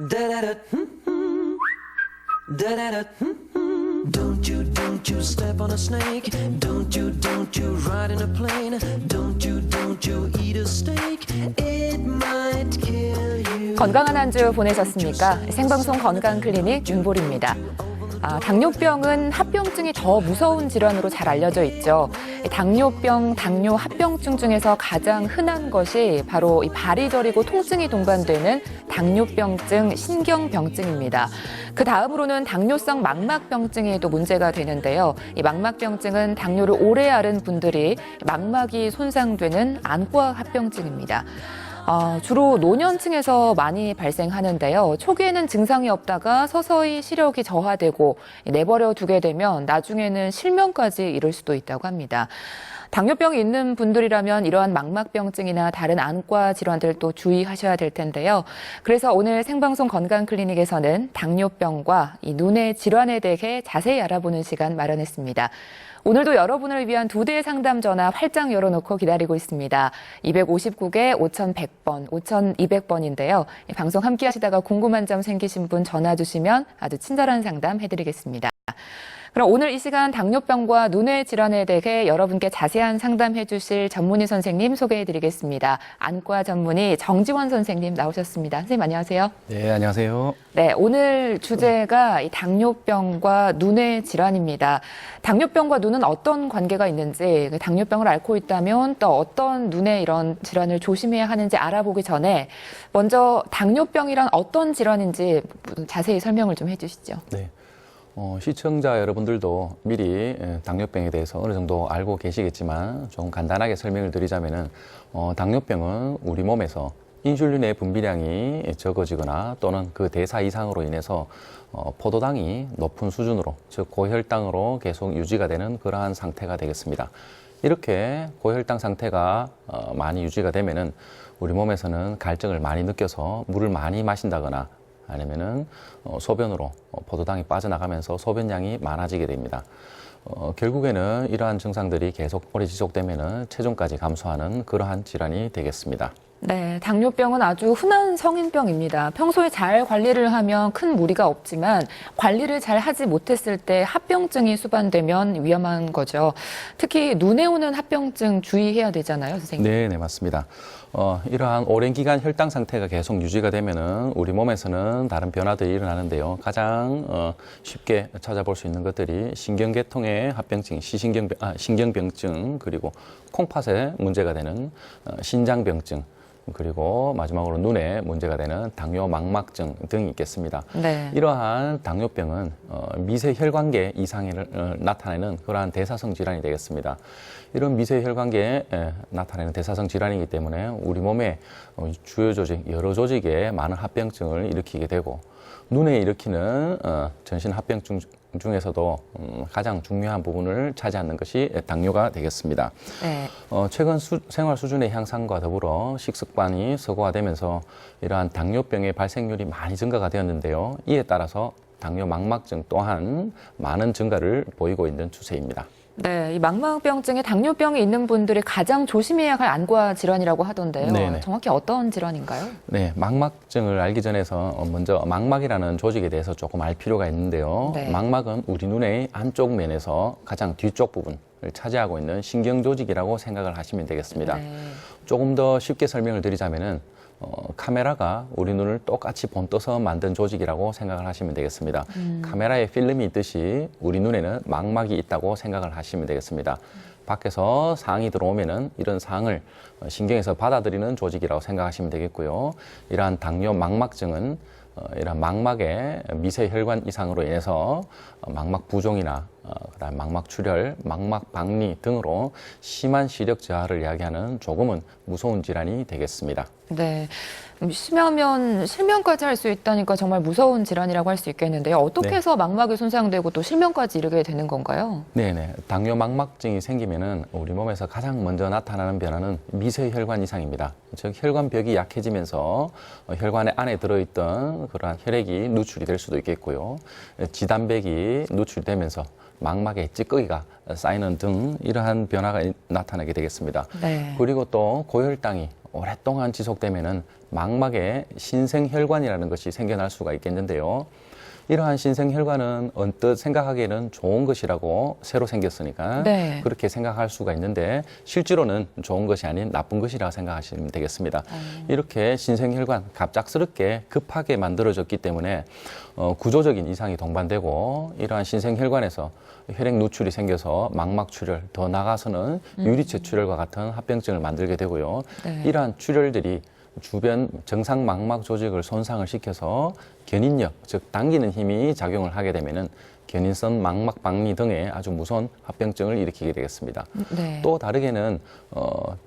Da-da-da, da-da-da, don't you step on a snake. Don't you ride in a plane. Don't you eat a steak. It might kill you. 건강한 한 주 보내셨습니까? 생방송 건강클리닉 윤보리입니다. 당뇨병은 합병증이 더 무서운 질환으로 잘 알려져 있죠. 당뇨병, 당뇨 합병증 중에서 가장 흔한 것이 바로 이 발이 저리고 통증이 동반되는 당뇨병증, 신경병증입니다. 그 다음으로는 당뇨성 망막병증이 또 문제가 되는데요. 이 망막병증은 당뇨를 오래 앓은 분들이 망막이 손상되는 안과 합병증입니다. 주로 노년층에서 많이 발생하는데요. 초기에는 증상이 없다가 서서히 시력이 저하되고 내버려 두게 되면 나중에는 실명까지 이를 수도 있다고 합니다. 당뇨병이 있는 분들이라면 이러한 망막병증이나 다른 안과 질환들도 주의하셔야 될 텐데요. 그래서 오늘 생방송 건강클리닉에서는 당뇨병과 이 눈의 질환에 대해 자세히 알아보는 시간 마련했습니다. 오늘도 여러분을 위한 2대의 상담 전화 활짝 열어놓고 기다리고 있습니다. 259개 5100번, 5200번인데요. 방송 함께 하시다가 궁금한 점 생기신 분 전화 주시면 아주 친절한 상담 해드리겠습니다. 그럼 오늘 이 시간 당뇨병과 눈의 질환에 대해 여러분께 자세한 상담해 주실 전문의 선생님 소개해 드리겠습니다. 안과 전문의 정지원 선생님 나오셨습니다. 선생님 안녕하세요. 네, 안녕하세요. 네, 오늘 주제가 이 당뇨병과 눈의 질환입니다. 당뇨병과 눈은 어떤 관계가 있는지, 당뇨병을 앓고 있다면 또 어떤 눈의 이런 질환을 조심해야 하는지 알아보기 전에 먼저 당뇨병이란 어떤 질환인지 자세히 설명을 좀 해주시죠. 네. 시청자 여러분들도 미리 당뇨병에 대해서 어느 정도 알고 계시겠지만 좀 간단하게 설명을 드리자면은 당뇨병은 우리 몸에서 인슐린의 분비량이 적어지거나 또는 그 대사 이상으로 인해서 포도당이 높은 수준으로, 즉 고혈당으로 계속 유지가 되는 그러한 상태가 되겠습니다. 이렇게 고혈당 상태가 많이 유지가 되면은 우리 몸에서는 갈증을 많이 느껴서 물을 많이 마신다거나 아니면은 소변으로 포도당이 빠져나가면서 소변량이 많아지게 됩니다. 결국에는 이러한 증상들이 계속 오래 지속되면은 체중까지 감소하는 그러한 질환이 되겠습니다. 네, 당뇨병은 아주 흔한 성인병입니다. 평소에 잘 관리를 하면 큰 무리가 없지만 관리를 잘 하지 못했을 때 합병증이 수반되면 위험한 거죠. 특히 눈에 오는 합병증 주의해야 되잖아요, 선생님. 네, 맞습니다. 이러한 오랜 기간 혈당 상태가 계속 유지가 되면은 우리 몸에서는 다른 변화들이 일어나는데요. 가장 쉽게 찾아볼 수 있는 것들이 신경계통의 합병증, 신경병증, 그리고 콩팥에 문제가 되는 신장병증, 그리고 마지막으로 눈에 문제가 되는 당뇨 망막증 등이 있겠습니다. 네. 이러한 당뇨병은 미세혈관계 이상을 나타내는 그러한 대사성 질환이 되겠습니다. 이런 미세혈관계에 나타내는 대사성 질환이기 때문에 우리 몸의 주요 조직, 여러 조직에 많은 합병증을 일으키게 되고 눈에 일으키는 전신 합병증 중에서도 가장 중요한 부분을 차지하는 것이 당뇨가 되겠습니다. 네. 최근 생활 수준의 향상과 더불어 식습관이 서구화되면서 이러한 당뇨병의 발생률이 많이 증가가 되었는데요. 이에 따라서 당뇨 망막증 또한 많은 증가를 보이고 있는 추세입니다. 네, 이 망막병증에 당뇨병이 있는 분들이 가장 조심해야 할 안과 질환이라고 하던데요. 네네. 정확히 어떤 질환인가요? 네, 망막증을 알기 전에서 먼저 망막이라는 조직에 대해서 조금 알 필요가 있는데요. 네. 망막은 우리 눈의 안쪽 면에서 가장 뒤쪽 부분을 차지하고 있는 신경조직이라고 생각을 하시면 되겠습니다. 네. 조금 더 쉽게 설명을 드리자면은 카메라가 우리 눈을 똑같이 본떠서 만든 조직이라고 생각을 하시면 되겠습니다. 카메라에 필름이 있듯이 우리 눈에는 망막이 있다고 생각을 하시면 되겠습니다. 밖에서 상이 들어오면은 이런 상을 신경에서 받아들이는 조직이라고 생각하시면 되겠고요. 이러한 당뇨 망막증은 이런 망막의 미세혈관 이상으로 인해서 망막 부종이나 그다음 망막 출혈, 망막 박리 등으로 심한 시력 저하를 야기하는 조금은 무서운 질환이 되겠습니다. 네. 심하면 실명까지 할 수 있다니까 정말 무서운 질환이라고 할 수 있겠는데요. 어떻게 네. 해서 망막이 손상되고 또 실명까지 이르게 되는 건가요? 네네. 당뇨 망막증이 생기면은 우리 몸에서 가장 먼저 나타나는 변화는 미세혈관 이상입니다. 즉 혈관벽이 약해지면서 혈관 안에 들어있던 그러한 혈액이 누출이 될 수도 있겠고요. 지단백이 누출되면서 망막에 찌꺼기가 쌓이는 등 이러한 변화가 나타나게 되겠습니다. 네. 그리고 또 고혈당이 오랫동안 지속되면은 망막에 신생혈관이라는 것이 생겨날 수가 있겠는데요. 이러한 신생혈관은 언뜻 생각하기에는 좋은 것이라고 새로 생겼으니까 네. 그렇게 생각할 수가 있는데 실제로는 좋은 것이 아닌 나쁜 것이라 생각하시면 되겠습니다. 이렇게 신생혈관 갑작스럽게 급하게 만들어졌기 때문에 구조적인 이상이 동반되고 이러한 신생혈관에서 혈액 누출이 생겨서 망막출혈, 더 나아가서는 유리체 출혈과 같은 합병증을 만들게 되고요. 네. 이러한 출혈들이 주변 정상 망막 조직을 손상을 시켜서 견인력, 즉 당기는 힘이 작용을 하게 되면은 견인성 망막 박리 등의 아주 무서운 합병증을 일으키게 되겠습니다. 네. 또 다르게는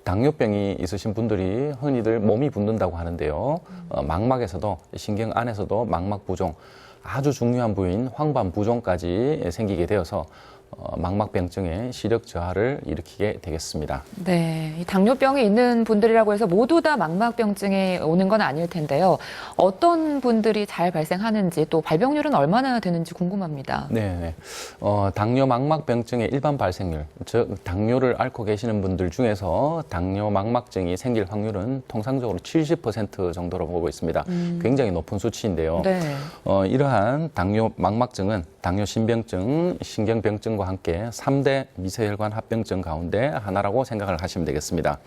당뇨병이 있으신 분들이 흔히들 몸이 붓는다고 하는데요. 망막에서도 신경 안에서도 망막 부종, 아주 중요한 부위인 황반 부종까지 생기게 되어서 망막병증의 시력 저하를 일으키게 되겠습니다. 네, 이 당뇨병이 있는 분들이라고 해서 모두 다 망막병증이 오는 건 아닐 텐데요. 어떤 분들이 잘 발생하는지 또 발병률은 얼마나 되는지 궁금합니다. 네, 당뇨 망막병증의 일반 발생률, 즉 당뇨를 앓고 계시는 분들 중에서 당뇨 망막증이 생길 확률은 통상적으로 70% 정도로 보고 있습니다. 굉장히 높은 수치인데요. 네. 이러한 당뇨 망막증은 당뇨 신병증, 신경병증과 함께 3대 미세혈관 합병증 가운데 하나라고 생각을 하시면 되겠습니다.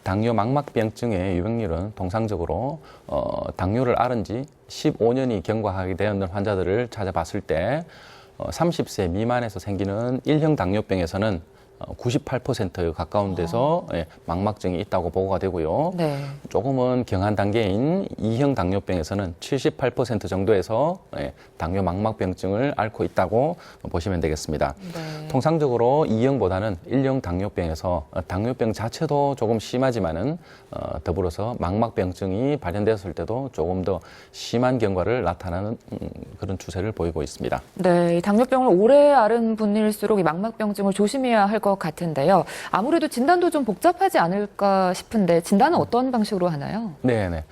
당뇨 망막병증의 유병률은 통상적으로 당뇨를 앓은 지 15년이 경과하게 되었는 환자들을 찾아봤을 때 30세 미만에서 생기는 1형 당뇨병에서는 98% 가까운 데서 망막증이 있다고 보고가 되고요. 네. 조금은 경한 단계인 2형 당뇨병에서는 78% 정도에서 당뇨 망막병증을 앓고 있다고 보시면 되겠습니다. 네. 통상적으로 2형보다는 1형 당뇨병에서 당뇨병 자체도 조금 심하지만은 더불어서 망막병증이 발현됐을 때도 조금 더 심한 경과를 나타나는 그런 추세를 보이고 있습니다. 네, 이 당뇨병을 오래 앓은 분일수록 이 망막병증을 조심해야 할 것 같은데요. 아무래도 진단도 좀 복잡하지 않을까 싶은데 진단은 어떤 방식으로 하나요? 네네.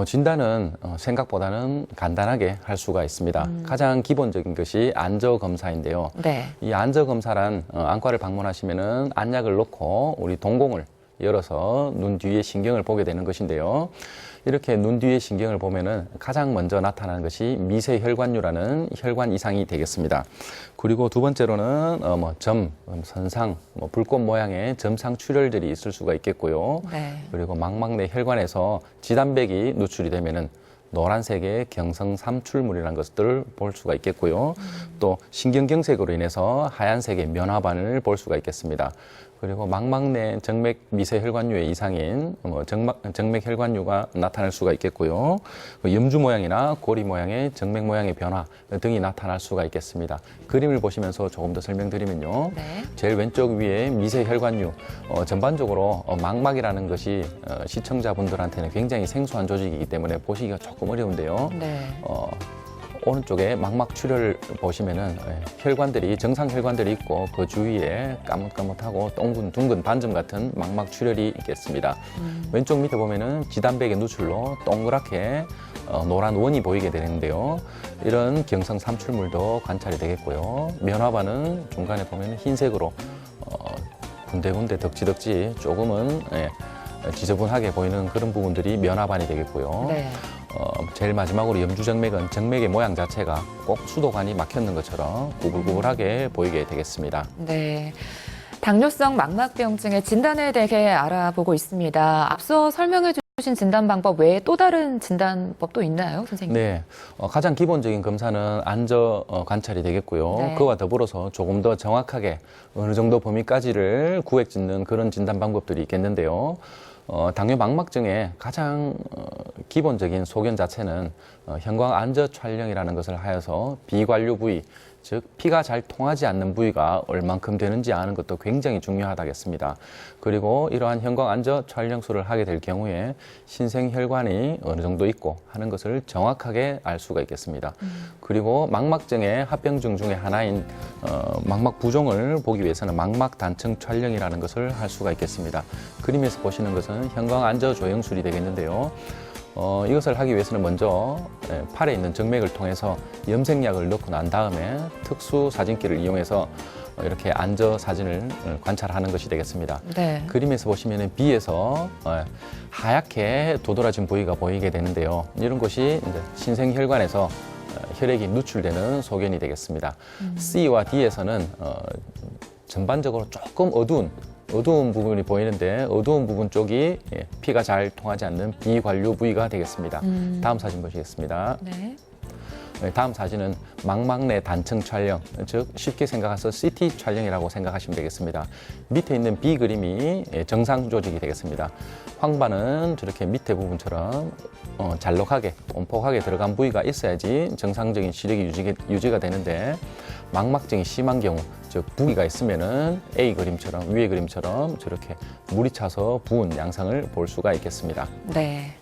진단은 생각보다는 간단하게 할 수가 있습니다. 가장 기본적인 것이 안저 검사인데요. 네. 이 안저 검사란 안과를 방문하시면은 안약을 놓고 우리 동공을 열어서 눈 뒤에 신경을 보게 되는 것인데요. 이렇게 눈 뒤에 신경을 보면은 가장 먼저 나타나는 것이 미세혈관류라는 혈관 이상이 되겠습니다. 그리고 두 번째로는 점, 선상, 불꽃 모양의 점상 출혈들이 있을 수가 있겠고요. 네. 그리고 망막 내 혈관에서 지단백이 누출이 되면은 노란색의 경성 삼출물이라는 것들을 볼 수가 있겠고요. 또 신경경색으로 인해서 하얀색의 면화반을 볼 수가 있겠습니다. 그리고 망막 내 정맥 미세혈관류의 이상인 정맥혈관류가 나타날 수가 있겠고요. 염주 모양이나 고리 모양의 정맥 모양의 변화 등이 나타날 수가 있겠습니다. 그림을 보시면서 조금 더 설명드리면요. 네. 제일 왼쪽 위에 미세혈관류, 전반적으로 망막이라는 것이 시청자분들한테는 굉장히 생소한 조직이기 때문에 보시기가 조금 어려운데요. 네. 오른쪽에 망막 출혈을 보시면은 혈관들이 정상 혈관들이 있고 그 주위에 까뭇까뭇하고 둥근 반점 같은 망막 출혈이 있겠습니다. 왼쪽 밑에 보면은 지단백의 누출로 동그랗게 노란 원이 보이게 되는데요. 이런 경성 삼출물도 관찰이 되겠고요. 면화반은 중간에 보면 흰색으로 군데군데 덕지덕지 조금은 지저분하게 보이는 그런 부분들이 면화반이 되겠고요. 네. 제일 마지막으로 염주정맥은 정맥의 모양 자체가 꼭 수도관이 막혔는 것처럼 구불구불하게 보이게 되겠습니다. 네. 당뇨성 망막병증의 진단에 대해 알아보고 있습니다. 앞서 설명해 주신 진단 방법 외에 또 다른 진단법도 있나요, 선생님? 네, 가장 기본적인 검사는 안저 관찰이 되겠고요. 네. 그와 더불어서 조금 더 정확하게 어느 정도 범위까지를 구획 짓는 그런 진단 방법들이 있겠는데요. 당뇨 망막증의 가장 기본적인 소견 자체는 형광 안저 촬영이라는 것을 하여서 비관류 부위, 즉 피가 잘 통하지 않는 부위가 얼만큼 되는지 아는 것도 굉장히 중요하다겠습니다. 그리고 이러한 형광 안저 촬영술을 하게 될 경우에 신생혈관이 어느 정도 있고 하는 것을 정확하게 알 수가 있겠습니다. 그리고 망막증의 합병증 중에 하나인 망막 부종을 보기 위해서는 망막 단층 촬영이라는 것을 할 수가 있겠습니다. 그림에서 보시는 것은 형광 안저 조형술이 되겠는데요. 이것을 하기 위해서는 먼저 팔에 있는 정맥을 통해서 염색약을 넣고 난 다음에 특수 사진기를 이용해서 이렇게 앉아 사진을 관찰하는 것이 되겠습니다. 네. 그림에서 보시면 B에서 하얗게 도드라진 부위가 보이게 되는데요. 이런 것이 이제 신생혈관에서 혈액이 누출되는 소견이 되겠습니다. C와 D에서는 전반적으로 조금 어두운 부분이 보이는데 어두운 부분 쪽이 피가 잘 통하지 않는 비관류 부위가 되겠습니다. 다음 사진 보시겠습니다. 네. 다음 사진은 망막내 단층 촬영, 즉 쉽게 생각해서 CT 촬영이라고 생각하시면 되겠습니다. 밑에 있는 B 그림이 정상 조직이 되겠습니다. 황반은 저렇게 밑에 부분처럼 잘록하게, 옴폭하게 들어간 부위가 있어야지 정상적인 시력이 유지가 되는데 망막증이 심한 경우, 즉 부기가 있으면은 A 그림처럼 위에 그림처럼 저렇게 물이 차서 부은 양상을 볼 수가 있겠습니다. 네.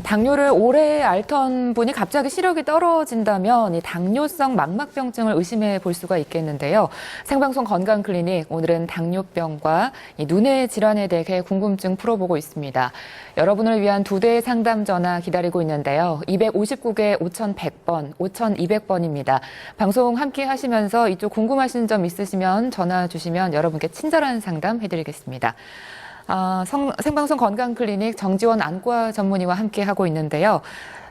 당뇨를 오래 앓던 분이 갑자기 시력이 떨어진다면 이 당뇨성 망막병증을 의심해 볼 수가 있겠는데요. 생방송 건강클리닉, 오늘은 당뇨병과 이 눈의 질환에 대해 궁금증 풀어보고 있습니다. 여러분을 위한 2대의 상담 전화 기다리고 있는데요. 259개 5100번, 5200번입니다. 방송 함께 하시면서 이쪽 궁금하신 점 있으시면 전화 주시면 여러분께 친절한 상담 해드리겠습니다. 생방송 건강클리닉 정지원 안과 전문의와 함께 하고 있는데요.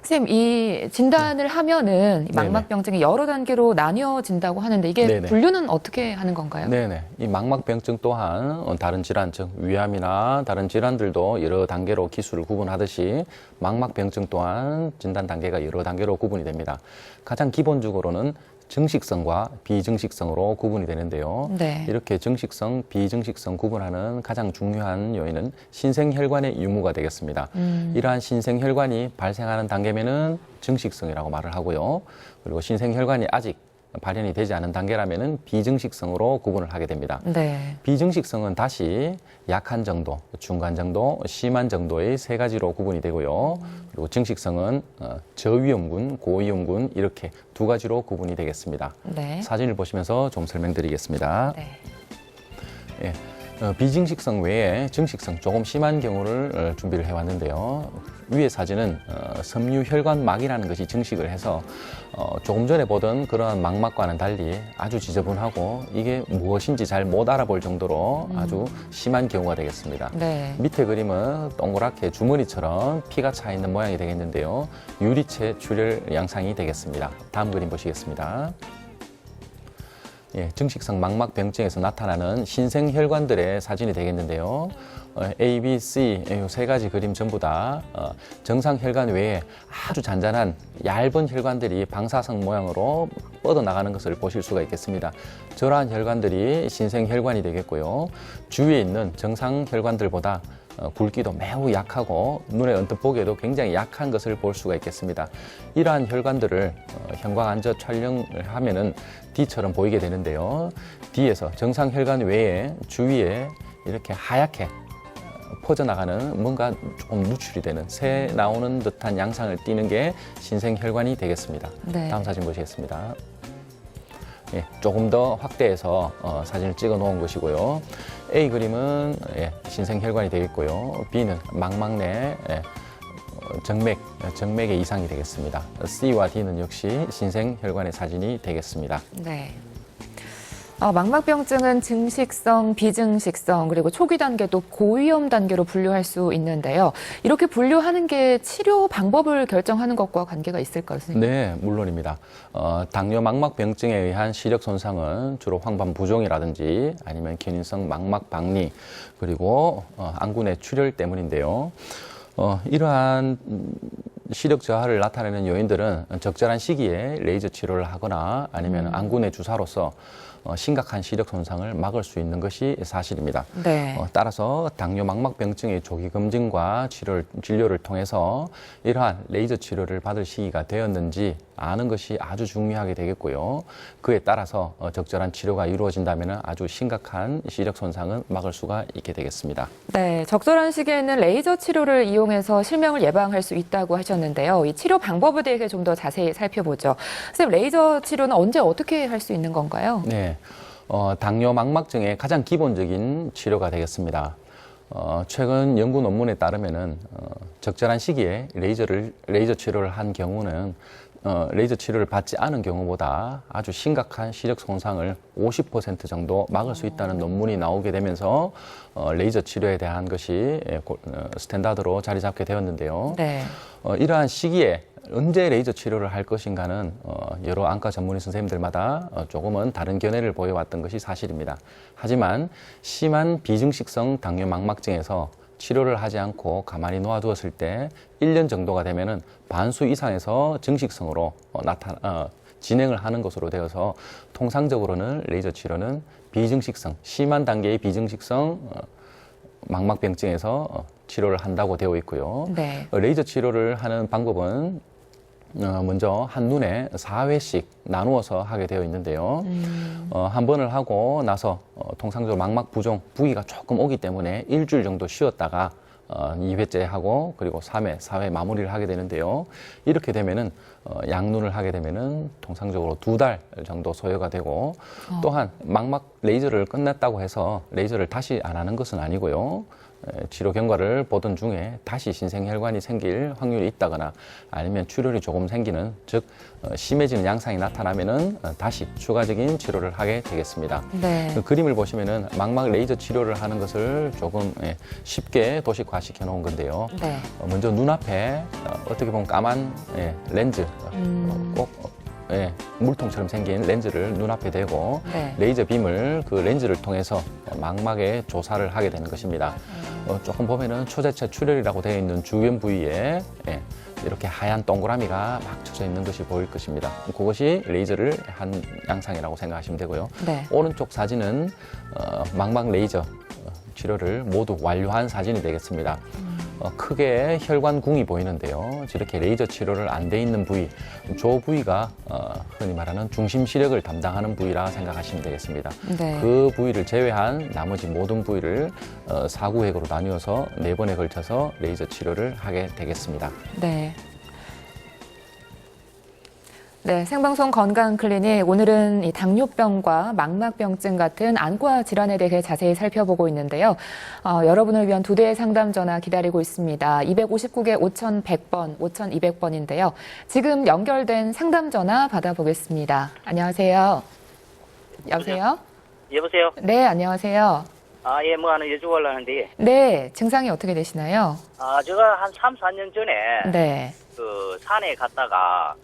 선생님, 이 진단을 하면은 망막병증이 여러 단계로 나뉘어진다고 하는데 이게 네네. 분류는 어떻게 하는 건가요? 네네. 이 망막병증 또한 다른 질환, 즉 위암이나 다른 질환들도 여러 단계로 기수를 구분하듯이 망막병증 또한 진단 단계가 여러 단계로 구분이 됩니다. 가장 기본적으로는 증식성과 비증식성으로 구분이 되는데요. 네. 이렇게 증식성, 비증식성 구분하는 가장 중요한 요인은 신생혈관의 유무가 되겠습니다. 이러한 신생혈관이 발생하는 단계면은 증식성이라고 말을 하고요. 그리고 신생혈관이 아직 발현이 되지 않은 단계라면은 비증식성으로 구분을 하게 됩니다. 네. 비증식성은 다시 약한 정도, 중간 정도, 심한 정도의 3가지로 구분이 되고요. 그리고 증식성은 저위험군, 고위험군 이렇게 2가지로 구분이 되겠습니다. 네. 사진을 보시면서 좀 설명드리겠습니다. 네. 예. 비증식성 외에 증식성 조금 심한 경우를 준비를 해왔는데요. 위의 사진은 섬유혈관막이라는 것이 증식을 해서 조금 전에 보던 그런 망막과는 달리 아주 지저분하고 이게 무엇인지 잘 못 알아볼 정도로 아주 심한 경우가 되겠습니다. 네. 밑에 그림은 동그랗게 주머니처럼 피가 차 있는 모양이 되겠는데요. 유리체 출혈 양상이 되겠습니다. 다음 그림 보시겠습니다. 예, 증식성 망막병증에서 나타나는 신생혈관들의 사진이 되겠는데요. A, B, C 이 3가지 그림 전부 다 정상 혈관 외에 아주 잔잔한 얇은 혈관들이 방사성 모양으로 뻗어나가는 것을 보실 수가 있겠습니다. 저러한 혈관들이 신생혈관이 되겠고요. 주위에 있는 정상 혈관들보다 굵기도 매우 약하고 눈에 언뜻 보기에도 굉장히 약한 것을 볼 수가 있겠습니다. 이러한 혈관들을 형광 안저 촬영을 하면은 D처럼 보이게 되는데요. D에서 정상 혈관 외에 주위에 이렇게 하얗게 퍼져나가는 뭔가 조금 누출이 되는 새 나오는 듯한 양상을 띠는 게 신생혈관이 되겠습니다. 네. 다음 사진 보시겠습니다. 예, 조금 더 확대해서 사진을 찍어 놓은 것이고요. A 그림은 신생혈관이 되겠고요. B는 망막내 정맥의 이상이 되겠습니다. C와 D는 역시 신생혈관의 사진이 되겠습니다. 네. 망막병증은 증식성, 비증식성, 그리고 초기 단계도 고위험 단계로 분류할 수 있는데요. 이렇게 분류하는 게 치료 방법을 결정하는 것과 관계가 있을까요, 선생님? 네, 물론입니다. 당뇨 망막병증에 의한 시력 손상은 주로 황반 부종이라든지 아니면 견인성 망막 박리 그리고 안구내 출혈 때문인데요. 이러한 시력 저하를 나타내는 요인들은 적절한 시기에 레이저 치료를 하거나 아니면 안구내 주사로서 심각한 시력 손상을 막을 수 있는 것이 사실입니다. 네. 따라서 당뇨 망막병증의 조기 검진과 진료를 통해서 이러한 레이저 치료를 받을 시기가 되었는지 아는 것이 아주 중요하게 되겠고요. 그에 따라서 적절한 치료가 이루어진다면 아주 심각한 시력 손상은 막을 수가 있게 되겠습니다. 네, 적절한 시기에는 레이저 치료를 이용해서 실명을 예방할 수 있다고 하셨는데요. 이 치료 방법에 대해 좀 더 자세히 살펴보죠. 선생님, 레이저 치료는 언제 어떻게 할 수 있는 건가요? 네, 당뇨 망막증의 가장 기본적인 치료가 되겠습니다. 최근 연구 논문에 따르면은 적절한 시기에 레이저 치료를 한 경우는 레이저 치료를 받지 않은 경우보다 아주 심각한 시력 손상을 50% 정도 막을 수 있다는 논문이 나오게 되면서 레이저 치료에 대한 것이 스탠다드로 자리 잡게 되었는데요. 네. 이러한 시기에 언제 레이저 치료를 할 것인가는 여러 안과 전문의 선생님들마다 조금은 다른 견해를 보여왔던 것이 사실입니다. 하지만 심한 비증식성 당뇨 망막증에서 치료를 하지 않고 가만히 놓아두었을 때 1년 정도가 되면은 반수 이상에서 증식성으로 진행을 하는 것으로 되어서 통상적으로는 레이저 치료는 비증식성, 심한 단계의 비증식성 망막병증에서 치료를 한다고 되어 있고요. 네. 레이저 치료를 하는 방법은 먼저 한눈에 4회씩 나누어서 하게 되어 있는데요. 한 번을 하고 나서 통상적으로 망막 부종, 부위가 조금 오기 때문에 일주일 정도 쉬었다가 2회째 하고 그리고 3회, 4회 마무리를 하게 되는데요. 이렇게 되면은 양눈을 하게 되면은 통상적으로 2달 정도 소요가 되고 또한 망막 레이저를 끝냈다고 해서 레이저를 다시 안 하는 것은 아니고요. 치료 경과를 보던 중에 다시 신생혈관이 생길 확률이 있다거나 아니면 출혈이 조금 생기는, 즉 심해지는 양상이 나타나면은 다시 추가적인 치료를 하게 되겠습니다. 네. 그 그림을 보시면은 망막 레이저 치료를 하는 것을 조금 쉽게 도식화시켜 놓은 건데요. 네. 먼저 눈앞에 어떻게 보면 까만 렌즈, 꼭 물통처럼 생긴 렌즈를 눈앞에 대고 네. 레이저 빔을 그 렌즈를 통해서 망막에 조사를 하게 되는 것입니다. 조금 보면은 초대체 출혈이라고 되어 있는 주변 부위에 이렇게 하얀 동그라미가 막 쳐져 있는 것이 보일 것입니다. 그것이 레이저를 한 양상이라고 생각하시면 되고요. 네. 오른쪽 사진은 망막 레이저 치료를 모두 완료한 사진이 되겠습니다. 크게 혈관궁이 보이는데요. 이렇게 레이저 치료를 안 돼 있는 부위, 저 부위가 흔히 말하는 중심 시력을 담당하는 부위라 생각하시면 되겠습니다. 네. 그 부위를 제외한 나머지 모든 부위를 4구획으로 나누어서 4번에 걸쳐서 레이저 치료를 하게 되겠습니다. 네. 네, 생방송 건강클리닉, 오늘은 이 당뇨병과 망막병증 같은 안과 질환에 대해 자세히 살펴보고 있는데요. 여러분을 위한 2대의 상담 전화 기다리고 있습니다. 259개 5100번, 5200번인데요. 지금 연결된 상담 전화 받아보겠습니다. 안녕하세요. 여보세요? 여보세요? 네, 안녕하세요. 예, 뭐 하나 여쭤보려고 하는데, 네, 증상이 어떻게 되시나요? 제가 한 3, 4년 전에, 네. 그, 산에 갔다가,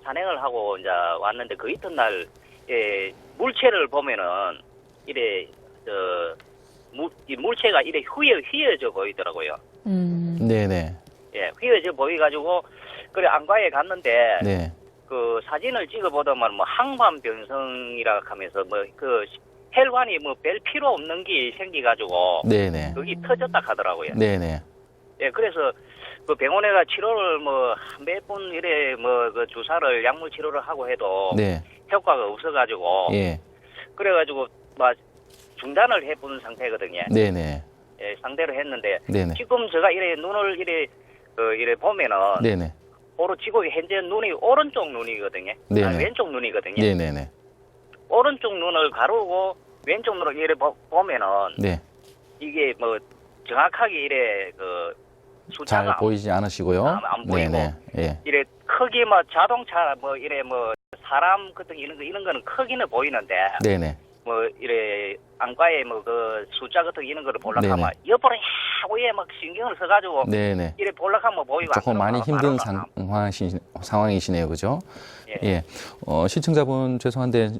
산행을 하고 이제 왔는데, 그 이튿날, 물체를 보면은, 이래, 이 물체가 이래 휘어져 보이더라고요. 네네. 예, 휘어져 보여가지고, 그래, 안과에 갔는데, 네. 그 사진을 찍어보더만, 뭐, 항반변성이라 하면서, 뭐, 그, 혈관이 뭐 별 필요 없는 게 생겨가지고, 네네. 그게 터졌다 하더라고요. 네네. 예, 그래서 그 병원에가 치료를 뭐 몇 번 이래 뭐 그 주사를 약물 치료를 하고 해도 네. 효과가 없어가지고 예. 그래가지고 막 중단을 해본 상태거든요. 네네. 예, 상대로 했는데 네네. 지금 제가 이래 눈을 이래 보면은 네네. 지금 현재 눈이 오른쪽 눈이거든요. 네네. 왼쪽 눈이거든요. 네네네. 오른쪽 눈을 가르고 왼쪽 눈을 이래 보면은 네. 이게 뭐 정확하게 이래 그 숫자가 잘 보이지 않으시고요. 안 보이고. 네네. 예. 이래 크기 뭐 자동차 뭐 이래 뭐 사람 같은 이런 거는 크기는 보이는데 네네. 뭐 이래 안과에 뭐 그 숫자 같은 이런 거를 보려고 네네. 하면 옆으로 야구에 막 신경을 써가지고 네네. 이래 보려고 하면 보이고 조금 많이 힘든 상황이시네요, 그죠? 예. 시청자분 죄송한데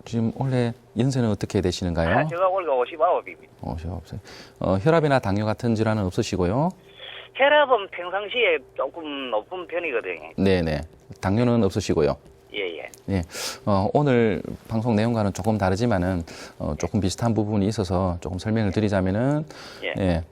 지금 원래 연세는 어떻게 되시는가요? 제가 올해 59입니다. 59세. 혈압이나 당뇨 같은 질환은 없으시고요. 혈압은 평상시에 조금 높은 편이거든요. 네네. 당뇨는 없으시고요. 예예. 예. 오늘 방송 내용과는 조금 다르지만은 조금 비슷한 부분이 있어서 조금 설명을 드리자면은 예.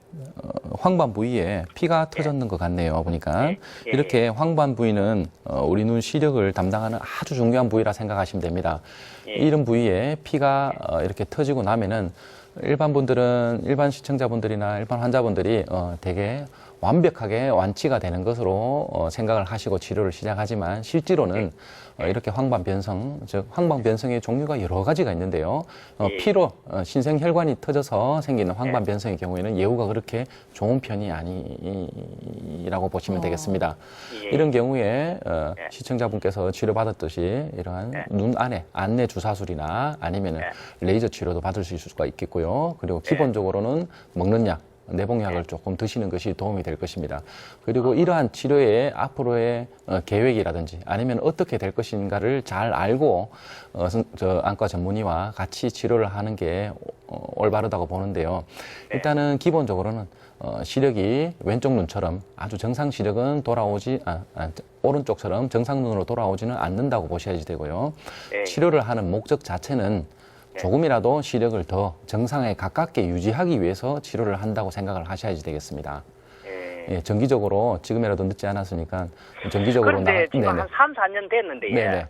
황반 부위에 피가 터졌는 것 같네요. 보니까 예. 이렇게 황반 부위는 우리 눈 시력을 담당하는 아주 중요한 부위라 생각하시면 됩니다. 예. 이런 부위에 피가 이렇게 터지고 나면은 일반 시청자분들이나 일반 환자분들이 되게 완벽하게 완치가 되는 것으로 생각을 하시고 치료를 시작하지만 실제로는 이렇게 황반변성, 즉 황반변성의 종류가 여러 가지가 있는데요. 피로 신생혈관이 터져서 생기는 황반변성의 경우에는 예후가 그렇게 좋은 편이 아니라고 보시면 되겠습니다. 이런 경우에 시청자분께서 치료받았듯이 이러한 눈 안에 안내 주사술이나 아니면 레이저 치료도 받을 수 있을 수가 있겠고요. 그리고 기본적으로는 먹는 약, 내복약을 조금 드시는 것이 도움이 될 것입니다. 그리고 이러한 치료의 앞으로의 계획이라든지 아니면 어떻게 될 것인가를 잘 알고 저 안과 전문의와 같이 치료를 하는 게 올바르다고 보는데요. 일단은 기본적으로는 시력이 왼쪽 눈처럼 아주 정상 시력은 돌아오지 오른쪽처럼 정상 눈으로 돌아오지는 않는다고 보셔야지 되고요. 치료를 하는 목적 자체는 조금이라도 시력을 더 정상에 가깝게 유지하기 위해서 치료를 한다고 생각을 하셔야지 되겠습니다. 예, 정기적으로 지금이라도 늦지 않았으니까 정기적으로 그런데 지금 네네. 한 3, 4년 됐는데 네네.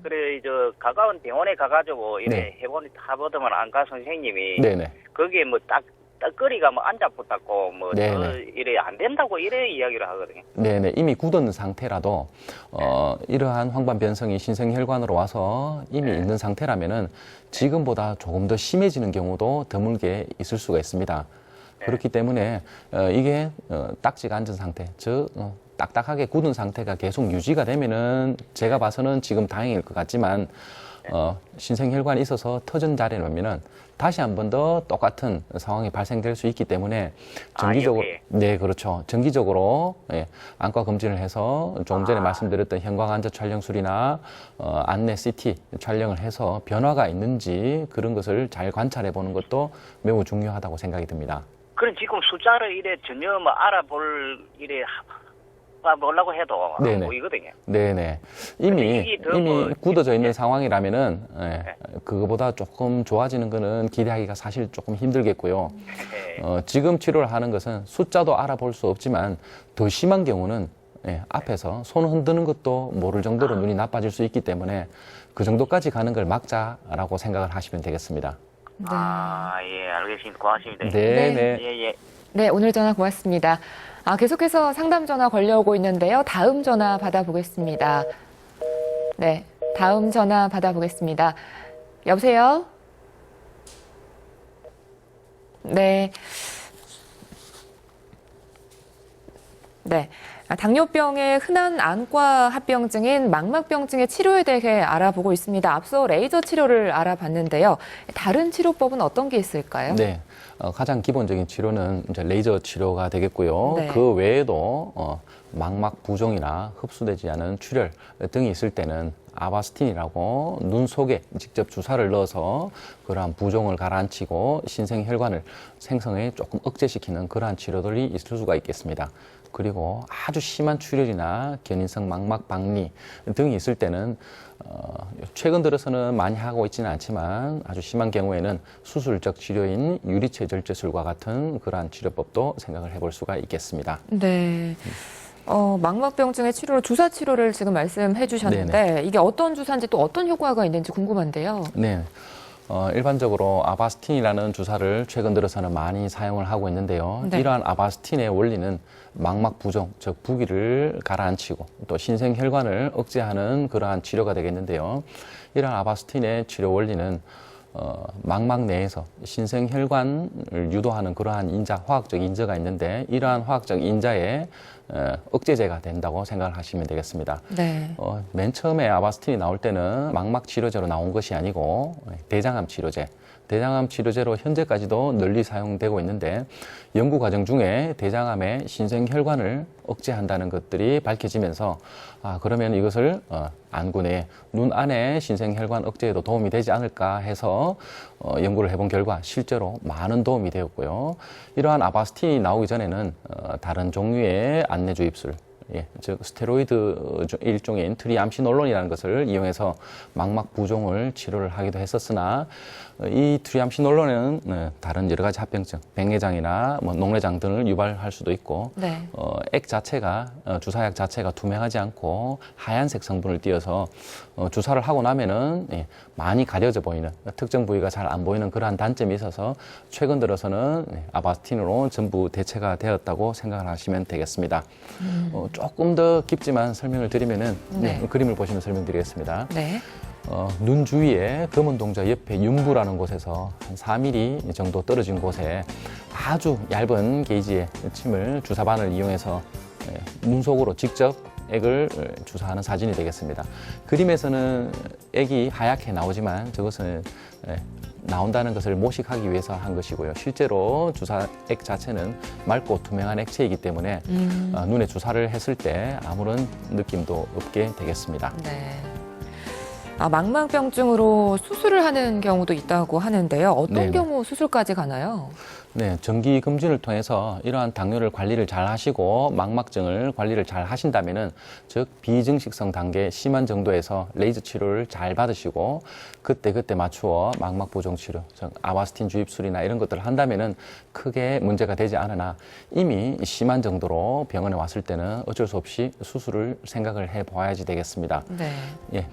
그래 저 가까운 병원에 가가지고 이래 네. 해보더만 안과 선생님이 네네. 거기에 뭐 딱거리가 뭐 앉아 붙었고 뭐 네네. 이래 안 된다고 이래 이야기를 하거든요. 네네. 이미 굳은 상태라도 이러한 황반변성이 신생혈관으로 와서 이미 있는 상태라면은 지금보다 조금 더 심해지는 경우도 드물게 있을 수가 있습니다. 그렇기 때문에 이게 딱지가 앉은 상태, 즉 딱딱하게 굳은 상태가 계속 유지가 되면은 제가 봐서는 지금 다행일 것 같지만 신생혈관이 있어서 터진 자리에 놓으면은 다시 한 번 더 똑같은 상황이 발생될 수 있기 때문에 정기적으로 네 그렇죠 정기적으로 안과 검진을 해서 조금 전에 말씀드렸던 형광안저 촬영술이나 안내 CT 촬영을 해서 변화가 있는지 그런 것을 잘 관찰해 보는 것도 매우 중요하다고 생각이 듭니다. 그럼 지금 숫자를 이래 전혀 뭐 알아볼 이래 보려고 해도 안 네네. 보이거든요. 네네. 이미 굳어져 있는 상황이라면은 그거보다 조금 좋아지는 거는 기대하기가 사실 조금 힘들겠고요. 지금 치료를 하는 것은 숫자도 알아볼 수 없지만 더 심한 경우는 앞에서 손 흔드는 것도 모를 정도로 눈이 나빠질 수 있기 때문에 그 정도까지 가는 걸 막자라고 생각을 하시면 되겠습니다. 네. 예, 알겠습니다. 고맙습니다. 네네. 예. 네, 오늘 전화 고맙습니다. 계속해서 상담 전화 걸려오고 있는데요. 다음 전화 받아보겠습니다. 네, 다음 전화 받아보겠습니다. 여보세요? 네. 네. 당뇨병의 흔한 안과 합병증인 망막병증의 치료에 대해 알아보고 있습니다. 앞서 레이저 치료를 알아봤는데요. 다른 치료법은 어떤 게 있을까요? 네. 가장 기본적인 치료는 이제 레이저 치료가 되겠고요. 네. 그 외에도 망막 부종이나 흡수되지 않은 출혈 등이 있을 때는 아바스틴이라고 눈 속에 직접 주사를 넣어서 그러한 부종을 가라앉히고 신생혈관을 생성에 조금 억제시키는 그러한 치료들이 있을 수가 있겠습니다. 그리고 아주 심한 출혈이나 견인성 망막 박리 등이 있을 때는 최근 들어서는 많이 하고 있지는 않지만 아주 심한 경우에는 수술적 치료인 유리체 절제술과 같은 그러한 치료법도 생각을 해볼 수가 있겠습니다. 네. 망막병증의 치료로 주사 치료를 지금 말씀해 주셨는데 이게 어떤 주사인지 또 어떤 효과가 있는지 궁금한데요. 네. 일반적으로 아바스틴이라는 주사를 최근 들어서는 많이 사용을 하고 있는데요. 네. 이러한 아바스틴의 원리는 망막 부종, 즉 부기를 가라앉히고 또 신생혈관을 억제하는 그러한 치료가 되겠는데요. 이러한 아바스틴의 치료 원리는 망막 내에서 신생혈관을 유도하는 그러한 인자, 화학적 인자가 있는데 이러한 화학적 인자에 억제제가 된다고 생각을 하시면 되겠습니다. 네. 맨 처음에 아바스틴이 나올 때는 망막 치료제로 나온 것이 아니고 대장암 치료제, 대장암 치료제로 현재까지도 널리 사용되고 있는데 연구 과정 중에 대장암의 신생혈관을 억제한다는 것들이 밝혀지면서 그러면 이것을 안구 내 눈 안에 신생혈관 억제에도 도움이 되지 않을까 해서 연구를 해본 결과 실제로 많은 도움이 되었고요. 이러한 아바스틴이 나오기 전에는 다른 종류의 안내 주입술, 즉 스테로이드 일종인 트리암시놀론이라는 것을 이용해서 망막 부종을 치료를 하기도 했었으나 이 트리암시놀론은 다른 여러 가지 합병증, 백내장이나 뭐 녹내장 등을 유발할 수도 있고 네. 액 자체가 주사약 자체가 투명하지 않고 하얀색 성분을 띄어서 주사를 하고 나면은 많이 가려져 보이는 특정 부위가 잘 안 보이는 그러한 단점이 있어서 최근 들어서는 아바스틴으로 전부 대체가 되었다고 생각을 하시면 되겠습니다. 조금 더 깊지만 설명을 드리면은 그림을 보시면 설명드리겠습니다. 네. 눈 주위에 검은 동자 옆에 윤부라는 곳에서 한 4mm 정도 떨어진 곳에 아주 얇은 게이지의 침을 주사반을 이용해서 눈 속으로 직접 액을 주사하는 사진이 되겠습니다. 그림에서는 액이 하얗게 나오지만 저것은 나온다는 것을 모식하기 위해서 한 것이고요. 실제로 주사액 자체는 맑고 투명한 액체이기 때문에 눈에 주사를 했을 때 아무런 느낌도 없게 되겠습니다. 네. 망막병증으로 수술을 하는 경우도 있다고 하는데요. 어떤 네네. 경우 수술까지 가나요? 네, 정기 검진을 통해서 이러한 당뇨를 관리를 잘 하시고 망막증을 관리를 잘 하신다면은 즉 비증식성 단계 심한 정도에서 레이저 치료를 잘 받으시고 그때 맞추어 망막 부종 치료, 즉 아바스틴 주입술이나 이런 것들을 한다면은 크게 문제가 되지 않으나 이미 심한 정도로 병원에 왔을 때는 어쩔 수 없이 수술을 생각을 해 보아야지 되겠습니다. 네. 예.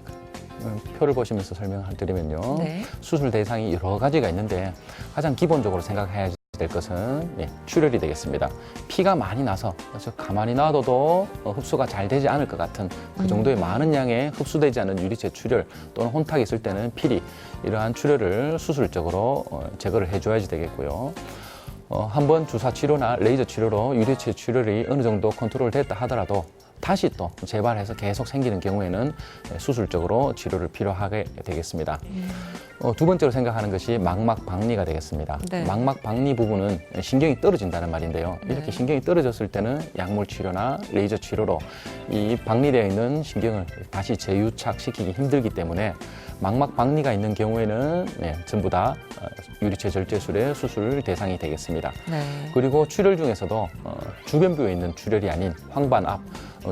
표를 보시면서 설명을 드리면요. 네. 수술 대상이 여러 가지가 있는데 가장 기본적으로 생각해야 될 것은 출혈이 되겠습니다. 피가 많이 나서 가만히 놔둬도 흡수가 잘 되지 않을 것 같은 그 정도의 많은 양의 흡수되지 않은 유리체 출혈 또는 혼탁이 있을 때는 피리, 이러한 출혈을 수술적으로 제거를 해줘야지 되겠고요. 한번 주사 치료나 레이저 치료로 유리체 출혈이 어느 정도 컨트롤 됐다 하더라도 다시 또 재발해서 계속 생기는 경우에는 수술적으로 치료를 필요하게 되겠습니다. 두 번째로 생각하는 것이 망막 박리가 되겠습니다. 네. 망막 박리 부분은 신경이 떨어진다는 말인데요. 네. 이렇게 신경이 떨어졌을 때는 약물 치료나 레이저 치료로 이 박리되어 있는 신경을 다시 재유착시키기 힘들기 때문에 망막 박리가 있는 경우에는 전부 다 유리체 절제술의 수술 대상이 되겠습니다. 네. 그리고 출혈 중에서도 주변부에 있는 출혈이 아닌 황반 앞,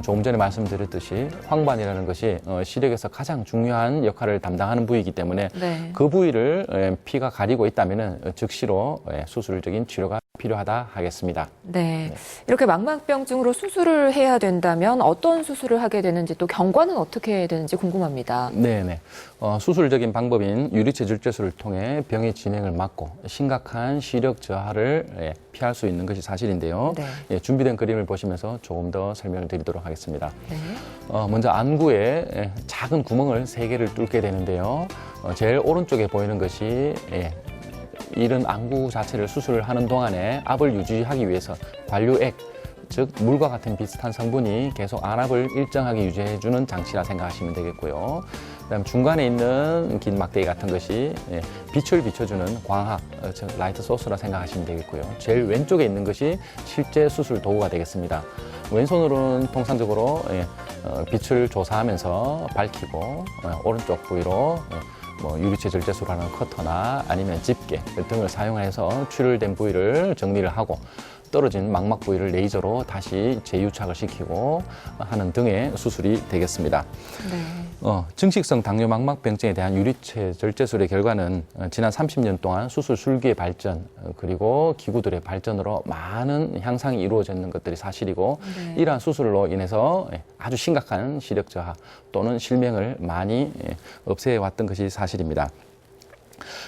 조금 전에 말씀드렸듯이 황반이라는 것이 시력에서 가장 중요한 역할을 담당하는 부위이기 때문에 네. 그 부위를 피가 가리고 있다면 즉시로 수술적인 치료가 필요하다 하겠습니다. 네. 이렇게 망막병증으로 수술을 해야 된다면 어떤 수술을 하게 되는지 또 경과는 어떻게 되는지 궁금합니다. 네네. 수술적인 방법인 유리체 절제술을 통해 병의 진행을 막고 심각한 시력 저하를 피할 수 있는 것이 사실인데요. 네. 준비된 그림을 보시면서 조금 더 설명을 드리도록 하겠습니다. 네. 먼저 안구에 작은 구멍을 3개를 뚫게 되는데요. 제일 오른쪽에 보이는 것이 이런 안구 자체를 수술을 하는 동안에 압을 유지하기 위해서 관류액, 즉 물과 같은 비슷한 성분이 계속 안압을 일정하게 유지해주는 장치라 생각하시면 되겠고요. 그다음 중간에 있는 긴 막대기 같은 것이 빛을 비춰주는 광학, 즉 라이트 소스라 생각하시면 되겠고요. 제일 왼쪽에 있는 것이 실제 수술 도구가 되겠습니다. 왼손으로는 통상적으로 빛을 조사하면서 밝히고 오른쪽 부위로 유리체 절제술하는 커터나 아니면 집게 등을 사용해서 출혈된 부위를 정리를 하고 떨어진 망막 부위를 레이저로 다시 재유착을 시키고 하는 등의 수술이 되겠습니다. 네. 증식성 당뇨 망막병증에 대한 유리체 절제술의 결과는 지난 30년 동안 수술 술기의 발전 그리고 기구들의 발전으로 많은 향상이 이루어졌는 것들이 사실이고 네. 이러한 수술로 인해서 아주 심각한 시력 저하 또는 실명을 많이 없애왔던 것이 사실입니다.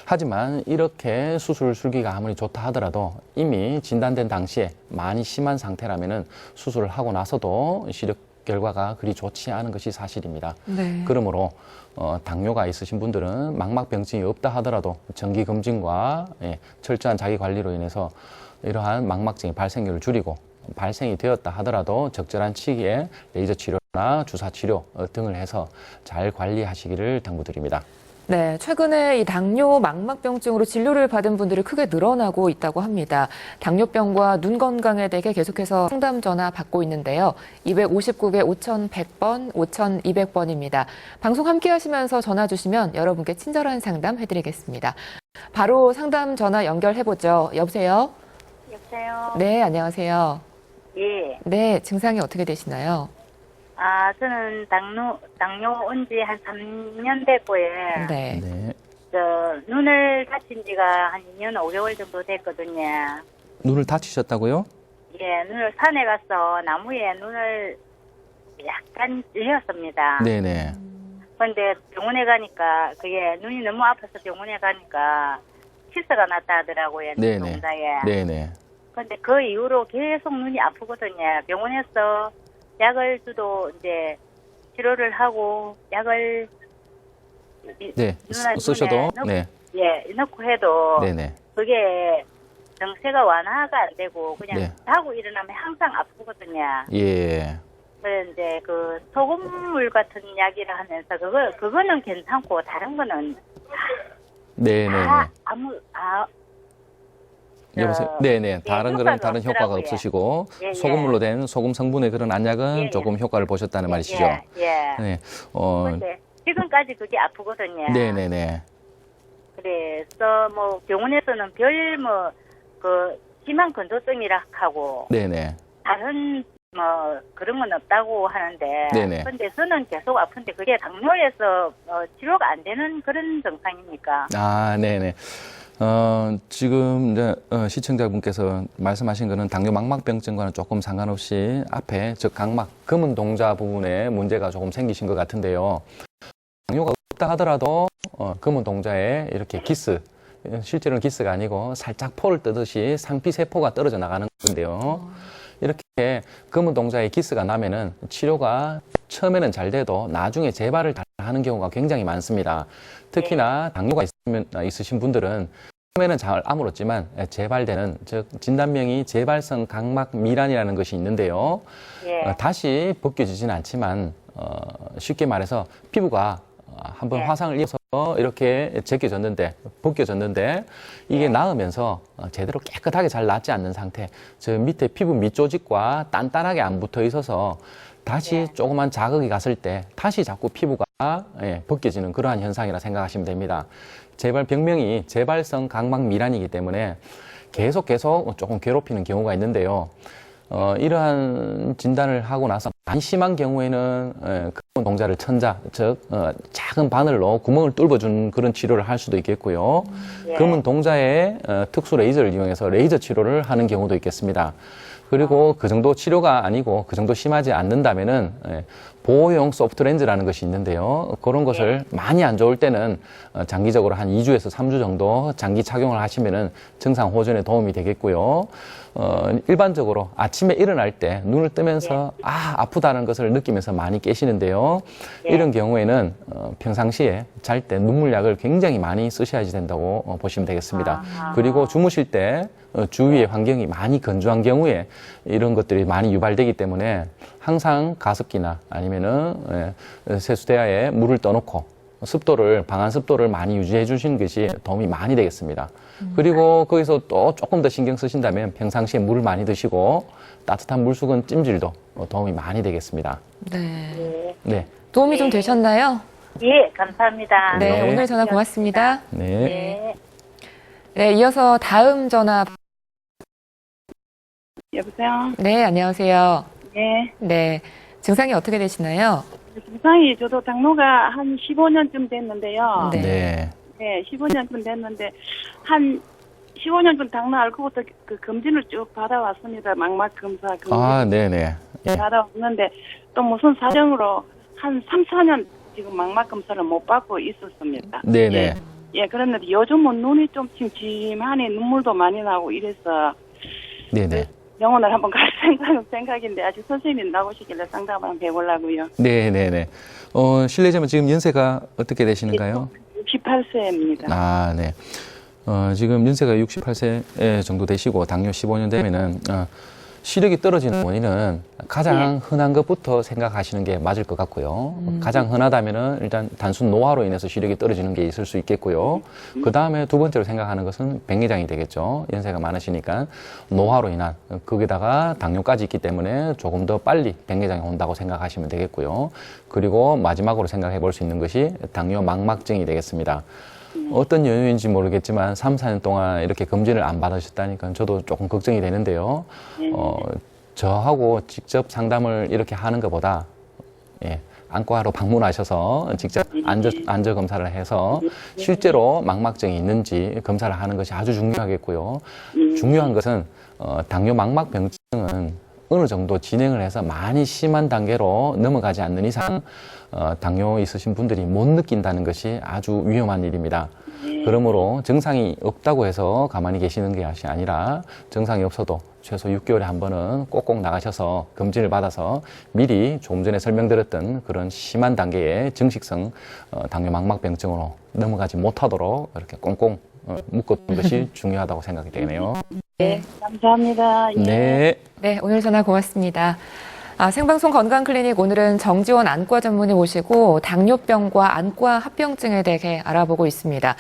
하지만 이렇게 수술 술기가 아무리 좋다 하더라도 이미 진단된 당시에 많이 심한 상태라면 수술을 하고 나서도 시력 결과가 그리 좋지 않은 것이 사실입니다. 네. 그러므로 당뇨가 있으신 분들은 망막병증이 없다 하더라도 정기검진과 철저한 자기관리로 인해서 이러한 망막증의 발생률을 줄이고 발생이 되었다 하더라도 적절한 시기에 레이저 치료나 주사 치료 등을 해서 잘 관리하시기를 당부드립니다. 네, 최근에 이 당뇨 망막병증으로 진료를 받은 분들이 크게 늘어나고 있다고 합니다. 당뇨병과 눈 건강에 대해 계속해서 상담 전화 받고 있는데요. 259개 5100번, 5200번입니다. 방송 함께 하시면서 전화 주시면 여러분께 친절한 상담 해드리겠습니다. 바로 상담 전화 연결해보죠. 여보세요? 여보세요? 네, 안녕하세요. 예. 네, 증상이 어떻게 되시나요? 저는 당뇨 온 지 한 3년 됐고요. 네. 네. 눈을 다친 지가 한 2년 5개월 정도 됐거든요. 눈을 다치셨다고요? 예, 눈을 산에 가서 나무에 눈을 약간 찔렸습니다. 네네. 근데 병원에 가니까 그게 눈이 너무 아파서 병원에 가니까 키스가 났다 하더라고요. 네네. 눈동자에. 네네. 근데 그 이후로 계속 눈이 아프거든요. 병원에서 약을 주도 이제 치료를 하고 약을 네. 눈에 쓰셔도 넣고, 네. 예, 넣고 해도 네네. 그게 정세가 완화가 안 되고 그냥 네. 자고 일어나면 항상 아프거든요. 예. 그래서 이제 그 소금물 같은 약이라 하면서 그거는 괜찮고 다른 거는 네네네. 여보세요? 네네. 다른 거는 효과가 다른 효과가 없더라고요. 없으시고 예, 예. 소금물로 된 소금 성분의 그런 안약은 예, 예. 조금 효과를 보셨다는 말이시죠? 예, 예. 네. 근데 지금까지 그게 아프거든요. 네네네. 그래서 뭐 병원에서는 별 뭐 그 심한 건조증이라 하고 네네. 다른 뭐 그런 건 없다고 하는데 네네. 근데 저는 계속 아픈데 그게 당뇨에서 치료가 안 되는 그런 증상입니까? 아, 네네. 지금 이제 시청자분께서 말씀하신 거는 당뇨 망막병증과는 조금 상관없이 앞에 즉 각막 검은 동자 부분에 문제가 조금 생기신 것 같은데요. 당뇨가 없다 하더라도 검은 동자에 이렇게 기스, 실제로는 기스가 아니고 살짝 포를 뜨듯이 상피세포가 떨어져 나가는 건데요. 이렇게 검은 동자에 기스가 나면은 치료가 처음에는 잘 돼도 나중에 재발을 하는 경우가 굉장히 많습니다. 특히나 당뇨가 있으신 분들은 처음에는 잘 아물었지만 재발되는, 즉 진단명이 재발성 각막 미란이라는 것이 있는데요. 예. 다시 벗겨지지는 않지만 쉽게 말해서 피부가 한번 네. 화상을 입어서 이렇게 벗겨졌는데 이게 나으면서 제대로 깨끗하게 잘 낫지 않는 상태, 저 밑에 피부 밑조직과 단단하게 안 붙어 있어서 다시 조그만 자극이 갔을 때 다시 자꾸 피부가 벗겨지는 그러한 현상이라 생각하시면 됩니다. 재발 병명이 재발성 각막 미란이기 때문에 계속 조금 괴롭히는 경우가 있는데요. 이러한 진단을 하고 나서 많이 심한 경우에는 검은 동자를 천자, 즉 작은 바늘로 구멍을 뚫어주는 그런 치료를 할 수도 있겠고요. 검은 동자에 특수 레이저를 이용해서 레이저 치료를 하는 경우도 있겠습니다. 그리고 그 정도 치료가 아니고 그 정도 심하지 않는다면은 보호용 소프트 렌즈라는 것이 있는데요. 그런 것을 많이 안 좋을 때는 장기적으로 한 2주에서 3주 정도 장기 착용을 하시면은 증상 호전에 도움이 되겠고요. 일반적으로 아침에 일어날 때 눈을 뜨면서 아프다는 것을 느끼면서 많이 깨시는데요. 이런 경우에는 평상시에 잘 때 눈물약을 굉장히 많이 쓰셔야지 된다고 보시면 되겠습니다. 그리고 주무실 때 주위의 환경이 많이 건조한 경우에 이런 것들이 많이 유발되기 때문에 항상 가습기나 아니면은 세수대야에 물을 떠놓고 방한 습도를 많이 유지해 주시는 것이 도움이 많이 되겠습니다. 그리고 거기서 또 조금 더 신경 쓰신다면 평상시에 물을 많이 드시고 따뜻한 물수건 찜질도 도움이 많이 되겠습니다. 네. 네. 도움이 좀 되셨나요? 예, 감사합니다. 네, 네. 오늘 전화 고맙습니다. 네. 네. 네, 이어서 다음 전화. 여보세요? 네, 안녕하세요. 네. 네, 증상이 어떻게 되시나요? 증상이 저도 당뇨가 한 15년쯤 됐는데요. 네. 네. 네, 15년쯤 됐는데 한 15년 전 당뇨 앓고부터 그 검진을 쭉 받아왔습니다. 망막 검사 검진 아, 네네. 받아왔는데 또 무슨 사정으로 한 3, 4년 지금 망막 검사를 못 받고 있었습니다. 네네. 예, 그런데 요즘은 눈이 좀 침침하니 눈물도 많이 나고 이래서 네네. 병원을 한번 갈 생각인데 아직 선생님이 나오시길래 상담을 한번 해보려고요. 네네네. 실례지만 지금 연세가 어떻게 되시는가요? 68세입니다. 아, 네. 지금 연세가 68세 정도 되시고 당뇨 15년 되면은 시력이 떨어지는 원인은 가장 흔한 것부터 생각하시는 게 맞을 것 같고요. 가장 흔하다면은 일단 단순 노화로 인해서 시력이 떨어지는 게 있을 수 있겠고요. 그 다음에 두 번째로 생각하는 것은 백내장이 되겠죠. 연세가 많으시니까 노화로 인한, 거기다가 당뇨까지 있기 때문에 조금 더 빨리 백내장이 온다고 생각하시면 되겠고요. 그리고 마지막으로 생각해 볼 수 있는 것이 당뇨 망막증이 되겠습니다. 어떤 연유인지 모르겠지만 3, 4년 동안 이렇게 검진을 안 받으셨다니까 저도 조금 걱정이 되는데요. 저하고 직접 상담을 이렇게 하는 것보다 예, 안과로 방문하셔서 직접 안저 검사를 해서 실제로 망막증이 있는지 검사를 하는 것이 아주 중요하겠고요. 중요한 것은 당뇨 망막병증은 어느 정도 진행을 해서 많이 심한 단계로 넘어가지 않는 이상 당뇨 있으신 분들이 못 느낀다는 것이 아주 위험한 일입니다. 그러므로 증상이 없다고 해서 가만히 계시는 것이 아니라 증상이 없어도 최소 6개월에 한 번은 꼭꼭 나가셔서 검진을 받아서 미리 조금 전에 설명드렸던 그런 심한 단계의 증식성 당뇨 망막병증으로 넘어가지 못하도록 이렇게 꽁꽁 묶어두는 것이 중요하다고 생각이 되네요. 네. 감사합니다. 예. 네. 네, 오늘 전화 고맙습니다. 생방송 건강클리닉 오늘은 정지원 안과 전문의 모시고 당뇨병과 안과 합병증에 대해 알아보고 있습니다.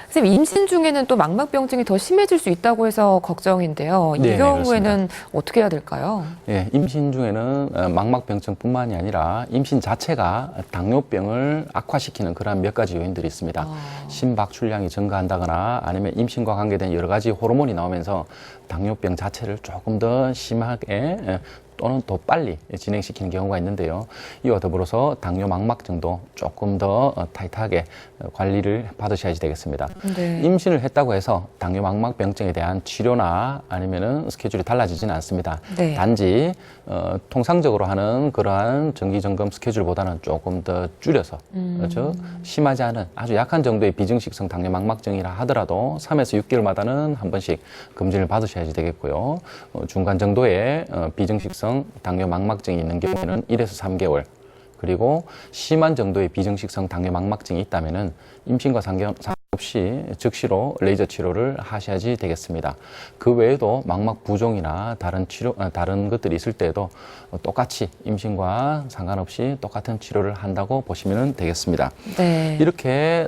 선생님, 임신 중에는 또 망막병증이 더 심해질 수 있다고 해서 걱정인데요. 이 경우에는 어떻게 해야 될까요? 예, 임신 중에는 망막병증뿐만이 아니라 임신 자체가 당뇨병을 악화시키는 그러한 몇 가지 요인들이 있습니다. 심박출량이 증가한다거나 아니면 임신과 관계된 여러 가지 호르몬이 나오면서 당뇨병 자체를 조금 더 심하게 또는 더 빨리 진행시키는 경우가 있는데요. 이와 더불어서 당뇨 망막증도 조금 더 타이트하게 관리를 받으셔야지 되겠습니다. 네. 임신을 했다고 해서 당뇨 망막병증에 대한 치료나 아니면은 스케줄이 달라지지는 않습니다. 네. 단지 통상적으로 하는 그러한 정기 점검 스케줄보다는 조금 더 줄여서 그렇죠? 심하지 않은 아주 약한 정도의 비증식성 당뇨 망막증이라 하더라도 3에서 6개월마다는 한 번씩 검진을 받으셔야지 되겠고요. 중간 정도의 비증식성 당뇨 망막증이 있는 경우에는 1에서 3개월, 그리고 심한 정도의 비증식성 당뇨 망막증이 있다면은 임신과 상관없이 즉시로 레이저 치료를 하셔야지 되겠습니다. 그 외에도 망막 부종이나 다른 것들이 있을 때에도 똑같이 임신과 상관없이 똑같은 치료를 한다고 보시면 되겠습니다. 네. 이렇게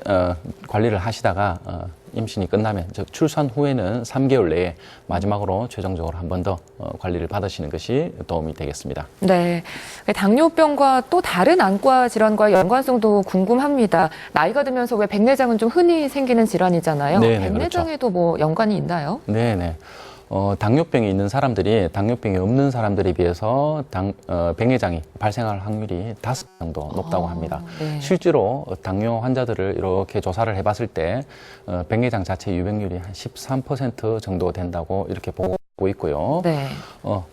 관리를 하시다가 임신이 끝나면, 즉 출산 후에는 3개월 내에 마지막으로 최종적으로 한 번 더 관리를 받으시는 것이 도움이 되겠습니다. 네. 당뇨병과 또 다른 안과 질환과의 연관성도 궁금합니다. 나이가 들면서 왜 백내장은 좀 흔히 생기는 질환이잖아요. 네네, 백내장에도 뭐 연관이 있나요? 네네. 당뇨병이 있는 사람들이 당뇨병이 없는 사람들에 비해서 백내장이 발생할 확률이 5배 정도 높다고 합니다. 네. 실제로 당뇨 환자들을 이렇게 조사를 해봤을 때 백내장 자체 유병률이 한 13% 정도 된다고 이렇게 보고 있고요. 네.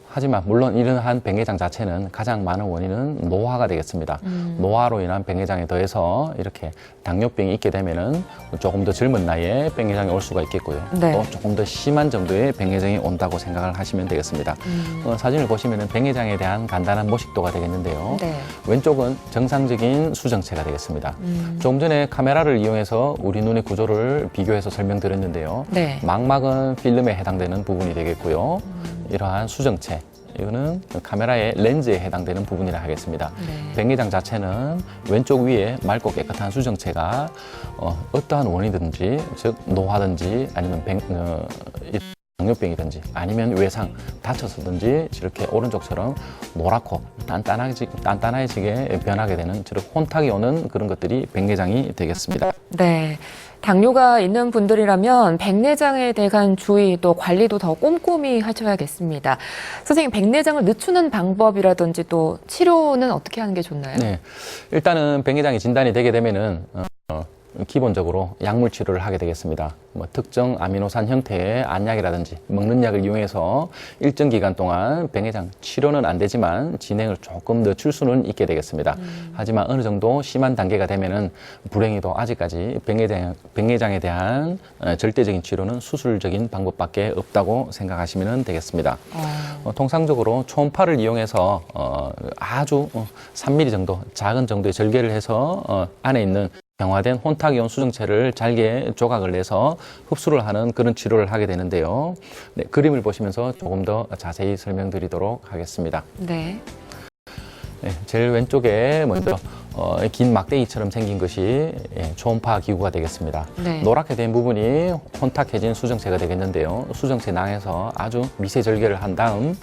하지만 물론 이러한 백내장 자체는 가장 많은 원인은 노화가 되겠습니다. 노화로 인한 백내장에 더해서 이렇게 당뇨병이 있게 되면은 조금 더 젊은 나이에 백내장이 올 수가 있겠고요. 네. 또 조금 더 심한 정도의 백내장이 온다고 생각을 하시면 되겠습니다. 사진을 보시면은 백내장에 대한 간단한 모식도가 되겠는데요. 네. 왼쪽은 정상적인 수정체가 되겠습니다. 조금 전에 카메라를 이용해서 우리 눈의 구조를 비교해서 설명드렸는데요. 네. 망막은 필름에 해당되는 부분이 되겠고요. 이러한 수정체, 이거는 카메라의 렌즈에 해당되는 부분이라 하겠습니다. 네. 백내장 자체는 왼쪽 위에 맑고 깨끗한 수정체가 어떠한 원인이든지, 즉 노화든지 아니면 당뇨병이든지 아니면 외상, 다쳐서든지 이렇게 오른쪽처럼 노랗고 단단해지게 변하게 되는, 즉 혼탁이 오는 그런 것들이 백내장이 되겠습니다. 네. 당뇨가 있는 분들이라면 백내장에 대한 주의 또 관리도 더 꼼꼼히 하셔야겠습니다. 선생님, 백내장을 늦추는 방법이라든지 또 치료는 어떻게 하는 게 좋나요? 네, 일단은 백내장이 진단이 되게 되면은 기본적으로 약물 치료를 하게 되겠습니다. 뭐 특정 아미노산 형태의 안약이라든지 먹는 약을 이용해서 일정 기간 동안 백내장 치료는 안 되지만 진행을 조금 늦출 수는 있게 되겠습니다. 하지만 어느 정도 심한 단계가 되면은 불행히도 아직까지 백내장에 대한 절대적인 치료는 수술적인 방법밖에 없다고 생각하시면 되겠습니다. 통상적으로 초음파를 이용해서 아주 3mm 정도 작은 정도의 절개를 해서 안에 있는 강화된 혼탁이온 수정체를 잘게 조각을 내서 흡수를 하는 그런 치료를 하게 되는데요. 네, 그림을 보시면서 조금 더 자세히 설명드리도록 하겠습니다. 네. 네, 제일 왼쪽에 먼저 긴 막대기처럼 생긴 것이 초음파 기구가 되겠습니다. 네. 노랗게 된 부분이 혼탁해진 수정체가 되겠는데요. 수정체 낭에서 아주 미세 절개를 한 다음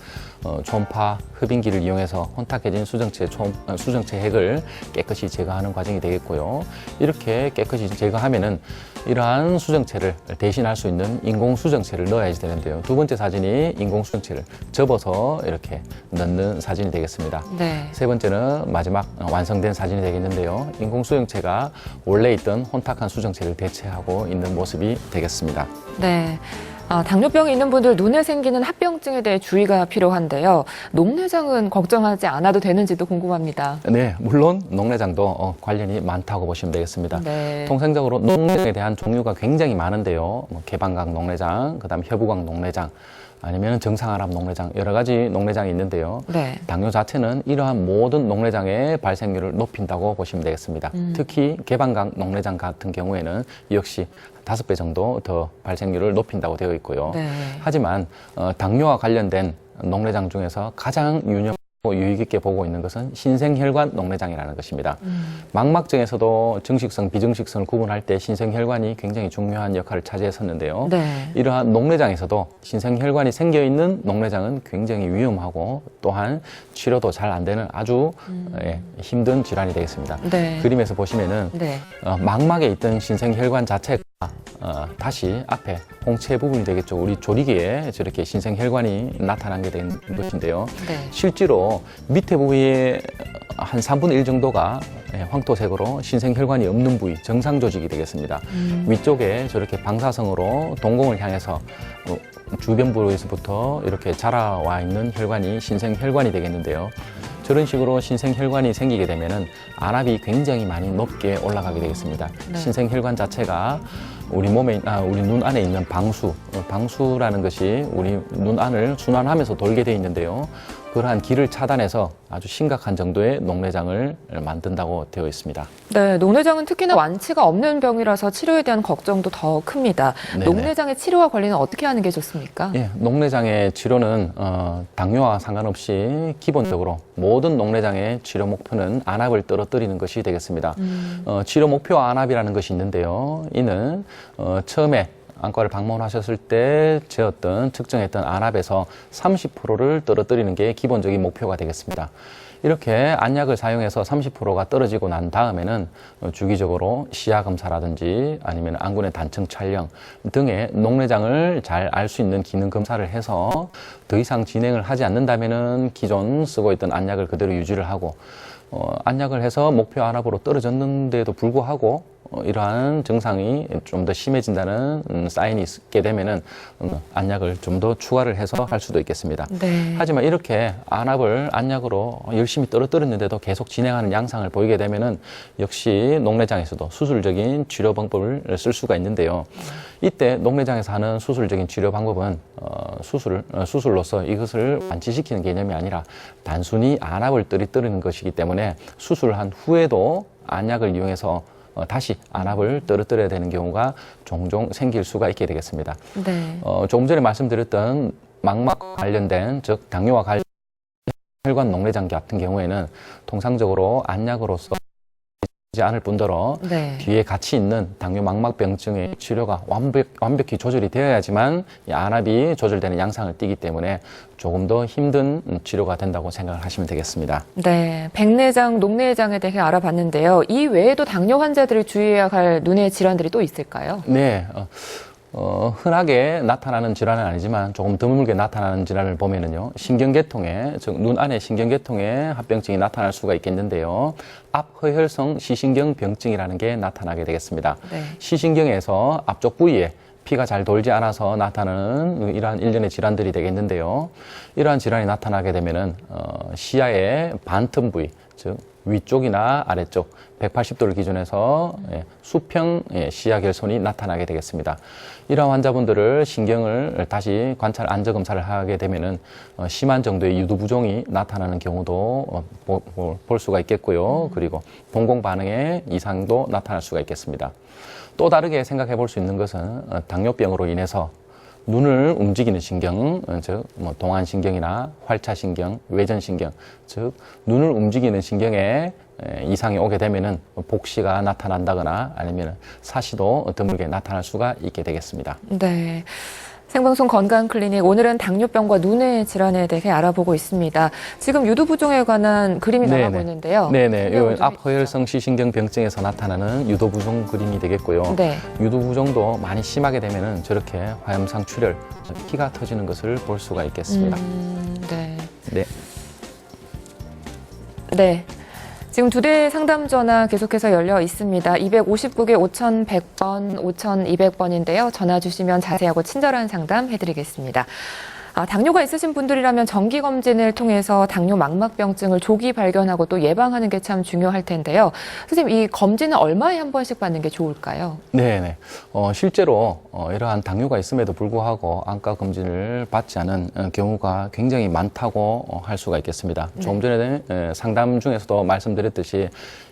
초음파 흡인기를 이용해서 혼탁해진 수정체 핵을 깨끗이 제거하는 과정이 되겠고요. 이렇게 깨끗이 제거하면은 이러한 수정체를 대신할 수 있는 인공 수정체를 넣어야지 되는데요. 두 번째 사진이 인공 수정체를 접어서 이렇게 넣는 사진이 되겠습니다. 네. 세 번째는 마지막 완성된 사진이 되겠는데요. 인공 수정체가 원래 있던 혼탁한 수정체를 대체하고 있는 모습이 되겠습니다. 네. 당뇨병이 있는 분들 눈에 생기는 합병증에 대해 주의가 필요한데요. 녹내장은 걱정하지 않아도 되는지도 궁금합니다. 네, 물론 녹내장도 관련이 많다고 보시면 되겠습니다. 네. 통상적으로 녹내장에 대한 종류가 굉장히 많은데요. 개방각 녹내장, 그다음 혀부각 녹내장, 아니면 정상아랍 녹내장, 여러 가지 녹내장이 있는데요. 네. 당뇨 자체는 이러한 모든 녹내장의 발생률을 높인다고 보시면 되겠습니다. 특히 개방각 녹내장 같은 경우에는 역시 5배 정도 더 발생률을 높인다고 되어 있고요. 네. 하지만 당뇨와 관련된 녹내장 중에서 가장 유념 유익 있게 보고 있는 것은 신생혈관 녹내장이라는 것입니다. 망막증에서도 정식성, 비정식성을 구분할 때 신생혈관이 굉장히 중요한 역할을 차지했었는데요. 네. 이러한 녹내장에서도 신생혈관이 생겨 있는 녹내장은 굉장히 위험하고 또한 치료도 잘 안 되는 아주 힘든 질환이 되겠습니다. 네. 그림에서 보시면은 네. 망막에 있던 신생혈관 자체가 다시 앞에 홍채 부분이 되겠죠. 우리 조리개에 저렇게 신생혈관이 나타나게 된 것인데요. 네. 실제로 밑에 부위에 한 3분의 1 정도가 황토색으로 신생혈관이 없는 부위, 정상 조직이 되겠습니다. 위쪽에 저렇게 방사성으로 동공을 향해서 주변 부위에서부터 이렇게 자라와 있는 혈관이 신생혈관이 되겠는데요. 저런 식으로 신생혈관이 생기게 되면은 안압이 굉장히 많이 높게 올라가게 되겠습니다. 네. 신생혈관 자체가 우리 우리 눈 안에 있는 방수라는 것이 우리 눈 안을 순환하면서 돌게 돼 있는데요. 그러한 길을 차단해서 아주 심각한 정도의 녹내장을 만든다고 되어 있습니다. 네, 녹내장은 특히나 완치가 없는 병이라서 치료에 대한 걱정도 더 큽니다. 네네. 녹내장의 치료와 관리는 어떻게 하는 게 좋습니까? 예, 녹내장의 치료는 당뇨와 상관없이 기본적으로 모든 녹내장의 치료 목표는 안압을 떨어뜨리는 것이 되겠습니다. 치료 목표 안압이라는 것이 있는데요. 이는 처음에 안과를 방문하셨을 때 측정했던 안압에서 30%를 떨어뜨리는 게 기본적인 목표가 되겠습니다. 이렇게 안약을 사용해서 30%가 떨어지고 난 다음에는 주기적으로 시야 검사라든지 아니면 안구내 단층 촬영 등의 녹내장을 잘 알 수 있는 기능 검사를 해서 더 이상 진행을 하지 않는다면은 기존 쓰고 있던 안약을 그대로 유지를 하고 안약을 해서 목표 안압으로 떨어졌는데도 불구하고 이러한 증상이 좀 더 심해진다는 사인이 있게 되면은 안약을 좀 더 추가를 해서 할 수도 있겠습니다. 네. 하지만 이렇게 안압을 안약으로 열심히 떨어뜨렸는데도 계속 진행하는 양상을 보이게 되면은 역시 녹내장에서도 수술적인 치료 방법을 쓸 수가 있는데요. 이때 녹내장에서 하는 수술적인 치료 방법은 수술로서 이것을 완치시키는 개념이 아니라 단순히 안압을 떨어뜨리는 것이기 때문에 수술한 후에도 안약을 이용해서 다시 안압을 떨어뜨려야 되는 경우가 종종 생길 수가 있게 되겠습니다. 네. 조금 전에 말씀드렸던 망막 관련된, 즉 당뇨와 관련된 혈관 녹내장 같은 경우에는 통상적으로 안약으로서 지 않을 뿐더러 네. 뒤에 같이 있는 당뇨 망막병증의 치료가 완벽히 조절이 되어야지만 이 안압이 조절되는 양상을 띠기 때문에 조금 더 힘든 치료가 된다고 생각을 하시면 되겠습니다. 네, 백내장, 녹내장에 대해 알아봤는데요. 이 외에도 당뇨 환자들이 주의해야 할 눈의 질환들이 또 있을까요? 네. 흔하게 나타나는 질환은 아니지만 조금 드물게 나타나는 질환을 보면은요, 신경계통에, 즉 눈 안에 신경계통에 합병증이 나타날 수가 있겠는데요. 앞허혈성 시신경병증이라는 게 나타나게 되겠습니다. 네. 시신경에서 앞쪽 부위에 피가 잘 돌지 않아서 나타나는 이러한 일련의 질환들이 되겠는데요. 이러한 질환이 나타나게 되면은 시야의 반틈 부위, 즉 위쪽이나 아래쪽 180도를 기준해서 수평 시야 결손이 나타나게 되겠습니다. 이러한 환자분들을 신경을 다시 안저 검사를 하게 되면은 심한 정도의 유두부종이 나타나는 경우도 볼 수가 있겠고요. 그리고 동공 반응의 이상도 나타날 수가 있겠습니다. 또 다르게 생각해 볼 수 있는 것은 당뇨병으로 인해서 눈을 움직이는 신경, 즉 동안신경이나 활차신경, 외전신경, 즉 눈을 움직이는 신경에 이상이 오게 되면은 복시가 나타난다거나 아니면 사시도 드물게 나타날 수가 있게 되겠습니다. 네. 생방송 건강클리닉 오늘은 당뇨병과 눈의 질환에 대해 알아보고 있습니다. 지금 유두부종에 관한 그림이 나가고 있는데요. 네네. 이 앞허혈성 시신경병증에서 나타나는 유두부종 그림이 되겠고요. 네. 유두부종도 많이 심하게 되면은 저렇게 화염상 출혈, 피가 터지는 것을 볼 수가 있겠습니다. 네. 네. 네. 지금 2대 상담 전화 계속해서 열려 있습니다. 259개 5100번, 5200번인데요. 전화 주시면 자세하고 친절한 상담 해드리겠습니다. 당뇨가 있으신 분들이라면 정기검진을 통해서 당뇨 망막병증을 조기 발견하고 또 예방하는 게 참 중요할 텐데요. 선생님, 이 검진은 얼마에 한 번씩 받는 게 좋을까요? 네네. 실제로 이러한 당뇨가 있음에도 불구하고 안과 검진을 받지 않은 경우가 굉장히 많다고 할 수가 있겠습니다. 네. 조금 전에 상담 중에서도 말씀드렸듯이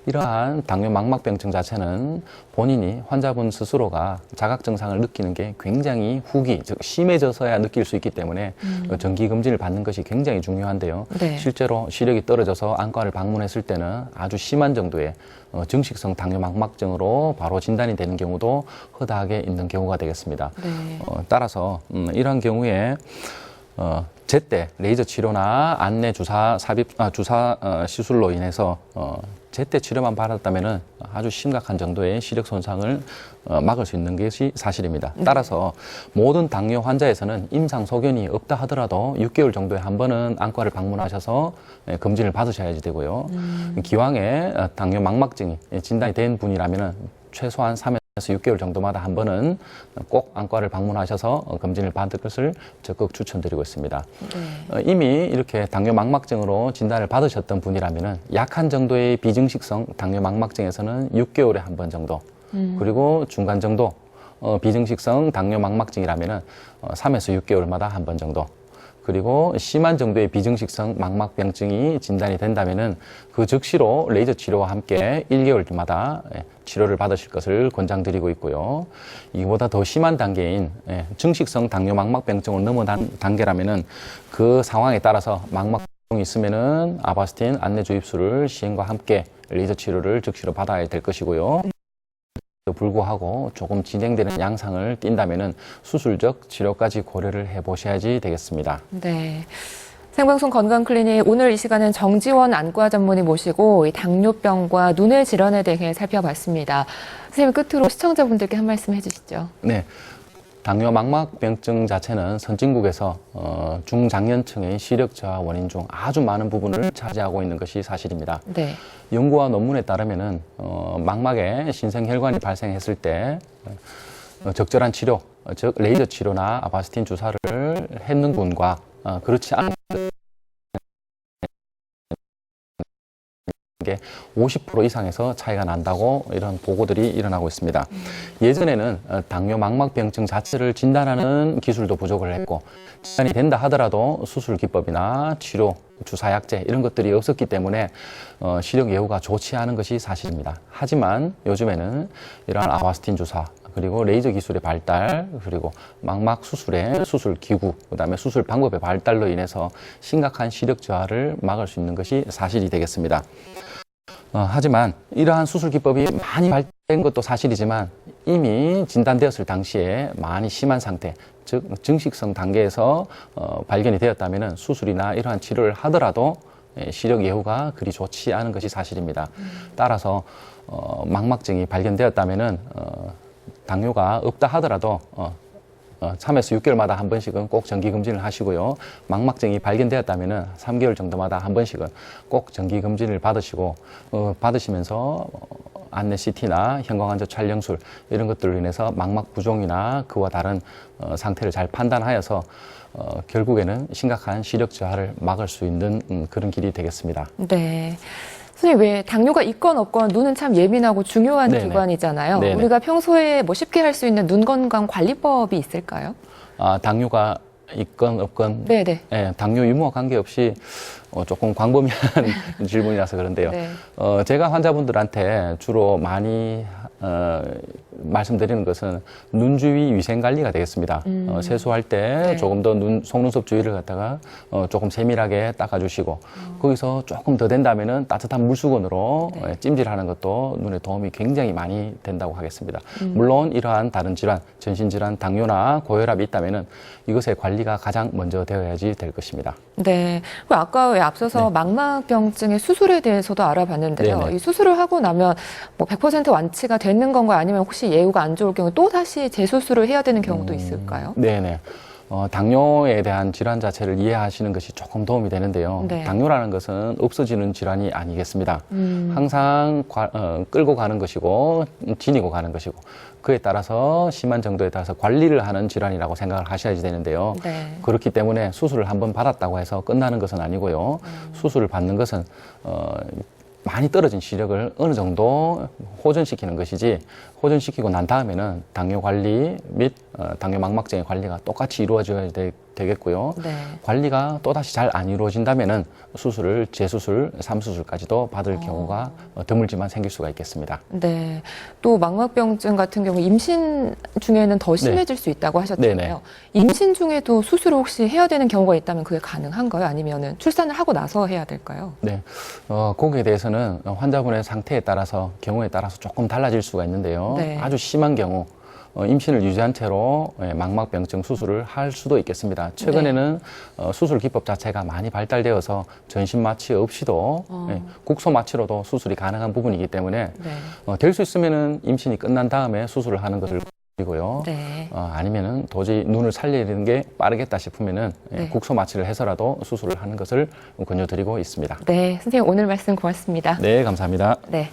이러한 당뇨 망막병증 자체는 본인이 환자분 스스로가 자각 증상을 느끼는 게 굉장히 후기, 즉 심해져서야 느낄 수 있기 때문에 정기 검진을 받는 것이 굉장히 중요한데요. 네. 실제로 시력이 떨어져서 안과를 방문했을 때는 아주 심한 정도의 증식성 당뇨 망막증으로 바로 진단이 되는 경우도 허다하게 있는 경우가 되겠습니다. 네. 따라서 이러한 경우에 제때 레이저 치료나 안내 주사 시술로 인해서 제때 치료만 받았다면은 아주 심각한 정도의 시력 손상을 막을 수 있는 것이 사실입니다. 따라서 모든 당뇨 환자에서는 임상 소견이 없다 하더라도 6개월 정도에 한 번은 안과를 방문하셔서 검진을 받으셔야지 되고요. 기왕에 당뇨 망막증이 진단이 된 분이라면은 최소한 3에서 6개월 정도마다 한 번은 꼭 안과를 방문하셔서 검진을 받을 것을 적극 추천드리고 있습니다. 네. 이미 이렇게 당뇨 망막증으로 진단을 받으셨던 분이라면은 약한 정도의 비증식성 당뇨 망막증에서는 6개월에 한 번 정도, 그리고 중간 정도 비증식성 당뇨 망막증이라면은 3에서 6개월마다 한 번 정도, 그리고 심한 정도의 비증식성 망막병증이 진단이 된다면은 그 즉시로 레이저 치료와 함께 1개월마다 치료를 받으실 것을 권장드리고 있고요. 이보다 더 심한 단계인 증식성 당뇨 망막병증을 넘어간 단계라면은 그 상황에 따라서 망막병이 있으면은 아바스틴 안내 주입술을 시행과 함께 레이저 치료를 즉시로 받아야 될 것이고요. 불구하고 조금 진행되는 양상을 띈다면은 수술적 치료까지 고려를 해보셔야지 되겠습니다. 네. 생방송 건강클리닉 오늘 이 시간은 정지원 안과 전문의 모시고 이 당뇨병과 눈의 질환에 대해 살펴봤습니다. 선생님, 끝으로 시청자분들께 한 말씀 해주시죠. 네. 당뇨 망막병증 자체는 선진국에서 중장년층의 시력 저하 원인 중 아주 많은 부분을 차지하고 있는 것이 사실입니다. 네. 연구와 논문에 따르면은 망막에 신생혈관이 발생했을 때 적절한 치료, 즉 레이저 치료나 아바스틴 주사를 했는 분과 그렇지 않은 게 50% 이상에서 차이가 난다고 이런 보고들이 일어나고 있습니다. 예전에는 당뇨 망막병증 자체를 진단하는 기술도 부족을 했고 진단이 된다 하더라도 수술 기법이나 치료, 주사약제 이런 것들이 없었기 때문에 시력 예후가 좋지 않은 것이 사실입니다. 하지만 요즘에는 이러한 아바스틴 주사, 그리고 레이저 기술의 발달, 그리고 망막 수술의 수술 기구, 그다음에 수술 방법의 발달로 인해서 심각한 시력 저하를 막을 수 있는 것이 사실이 되겠습니다. 하지만 이러한 수술 기법이 많이 발달된 것도 사실이지만 이미 진단되었을 당시에 많이 심한 상태, 즉 증식성 단계에서 발견이 되었다면 수술이나 이러한 치료를 하더라도 시력 예후가 그리 좋지 않은 것이 사실입니다. 따라서 망막증이 발견되었다면 당뇨가 없다 하더라도 3에서 6개월마다 한 번씩은 꼭 정기검진을 하시고요. 망막증이 발견되었다면 3개월 정도마다 한 번씩은 꼭 정기검진을 받으시고 받으시면서 안내 CT나 형광안저 촬영술 이런 것들로 인해서 망막 부종이나 그와 다른 상태를 잘 판단하여서 결국에는 심각한 시력 저하를 막을 수 있는 그런 길이 되겠습니다. 네. 선생님, 왜 당뇨가 있건 없건 눈은 참 예민하고 중요한 네네. 기관이잖아요. 네네. 우리가 평소에 뭐 쉽게 할 수 있는 눈 건강 관리법이 있을까요? 당뇨가 있건 없건 네네. 당뇨 유무와 관계없이 조금 광범위한 질문이라서 그런데요. 네. 제가 환자분들한테 주로 많이 말씀드리는 것은 눈 주위 위생 관리가 되겠습니다. 세수할 때 네. 조금 더 속눈썹 주위를 갖다가 조금 세밀하게 닦아주시고 거기서 조금 더 된다면은 따뜻한 물수건으로 네. 찜질하는 것도 눈에 도움이 굉장히 많이 된다고 하겠습니다. 물론 이러한 다른 질환, 전신질환, 당뇨나 고혈압이 있다면은 이것의 관리가 가장 먼저 되어야지 될 것입니다. 네. 그리고 아까 왜 앞서서 망막병증의 수술에 대해서도 알아봤는데요. 네네. 이 수술을 하고 나면 뭐 100% 완치가 되는 건가요? 아니면 혹시 예후가 안 좋을 경우 또 다시 재수술을 해야 되는 경우도 있을까요? 네네. 당뇨에 대한 질환 자체를 이해하시는 것이 조금 도움이 되는데요. 네. 당뇨라는 것은 없어지는 질환이 아니겠습니다. 항상 끌고 가는 것이고 지니고 가는 것이고 그에 따라서 심한 정도에 따라서 관리를 하는 질환이라고 생각을 하셔야지 되는데요. 네. 그렇기 때문에 수술을 한번 받았다고 해서 끝나는 것은 아니고요. 수술을 받는 것은 많이 떨어진 시력을 어느 정도 호전시키는 것이지 호전시키고 난 다음에는 당뇨 관리 및 당뇨 망막증의 관리가 똑같이 이루어져야 되겠고요. 네. 관리가 또다시 잘 안 이루어진다면은 수술을 재수술, 3수술까지도 받을 경우가 드물지만 생길 수가 있겠습니다. 네. 또 망막병증 같은 경우 임신 중에는 더 심해질 수 있다고 하셨잖아요. 네네. 임신 중에도 수술을 혹시 해야 되는 경우가 있다면 그게 가능한가요? 아니면은 출산을 하고 나서 해야 될까요? 네, 거기에 대해서는 환자분의 상태에 따라서 경우에 따라서 조금 달라질 수가 있는데요. 네. 아주 심한 경우 임신을 유지한 채로 망막병증 수술을 할 수도 있겠습니다. 최근에는 수술 기법 자체가 많이 발달되어서 전신 마취 없이도 국소 마취로도 수술이 가능한 부분이기 때문에 네. 될 수 있으면은 임신이 끝난 다음에 수술을 하는 것을 고요. 네. 아니면은 도저히 눈을 살리는 게 빠르겠다 싶으면은 네. 국소 마취를 해서라도 수술을 하는 것을 권유드리고 있습니다. 네. 선생님 오늘 말씀 고맙습니다. 네, 감사합니다. 네.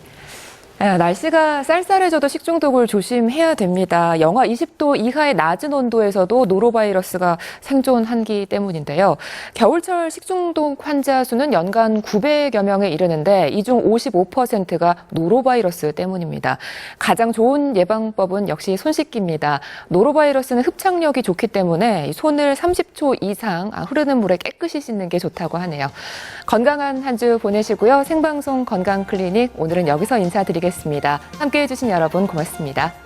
날씨가 쌀쌀해져도 식중독을 조심해야 됩니다. 영하 20도 이하의 낮은 온도에서도 노로바이러스가 생존하기 때문인데요. 겨울철 식중독 환자 수는 연간 900여 명에 이르는데 이 중 55%가 노로바이러스 때문입니다. 가장 좋은 예방법은 역시 손 씻기입니다. 노로바이러스는 흡착력이 좋기 때문에 손을 30초 이상 흐르는 물에 깨끗이 씻는 게 좋다고 하네요. 건강한 한 주 보내시고요. 생방송 건강클리닉 오늘은 여기서 인사드리겠습니다. 함께해 주신 여러분 고맙습니다.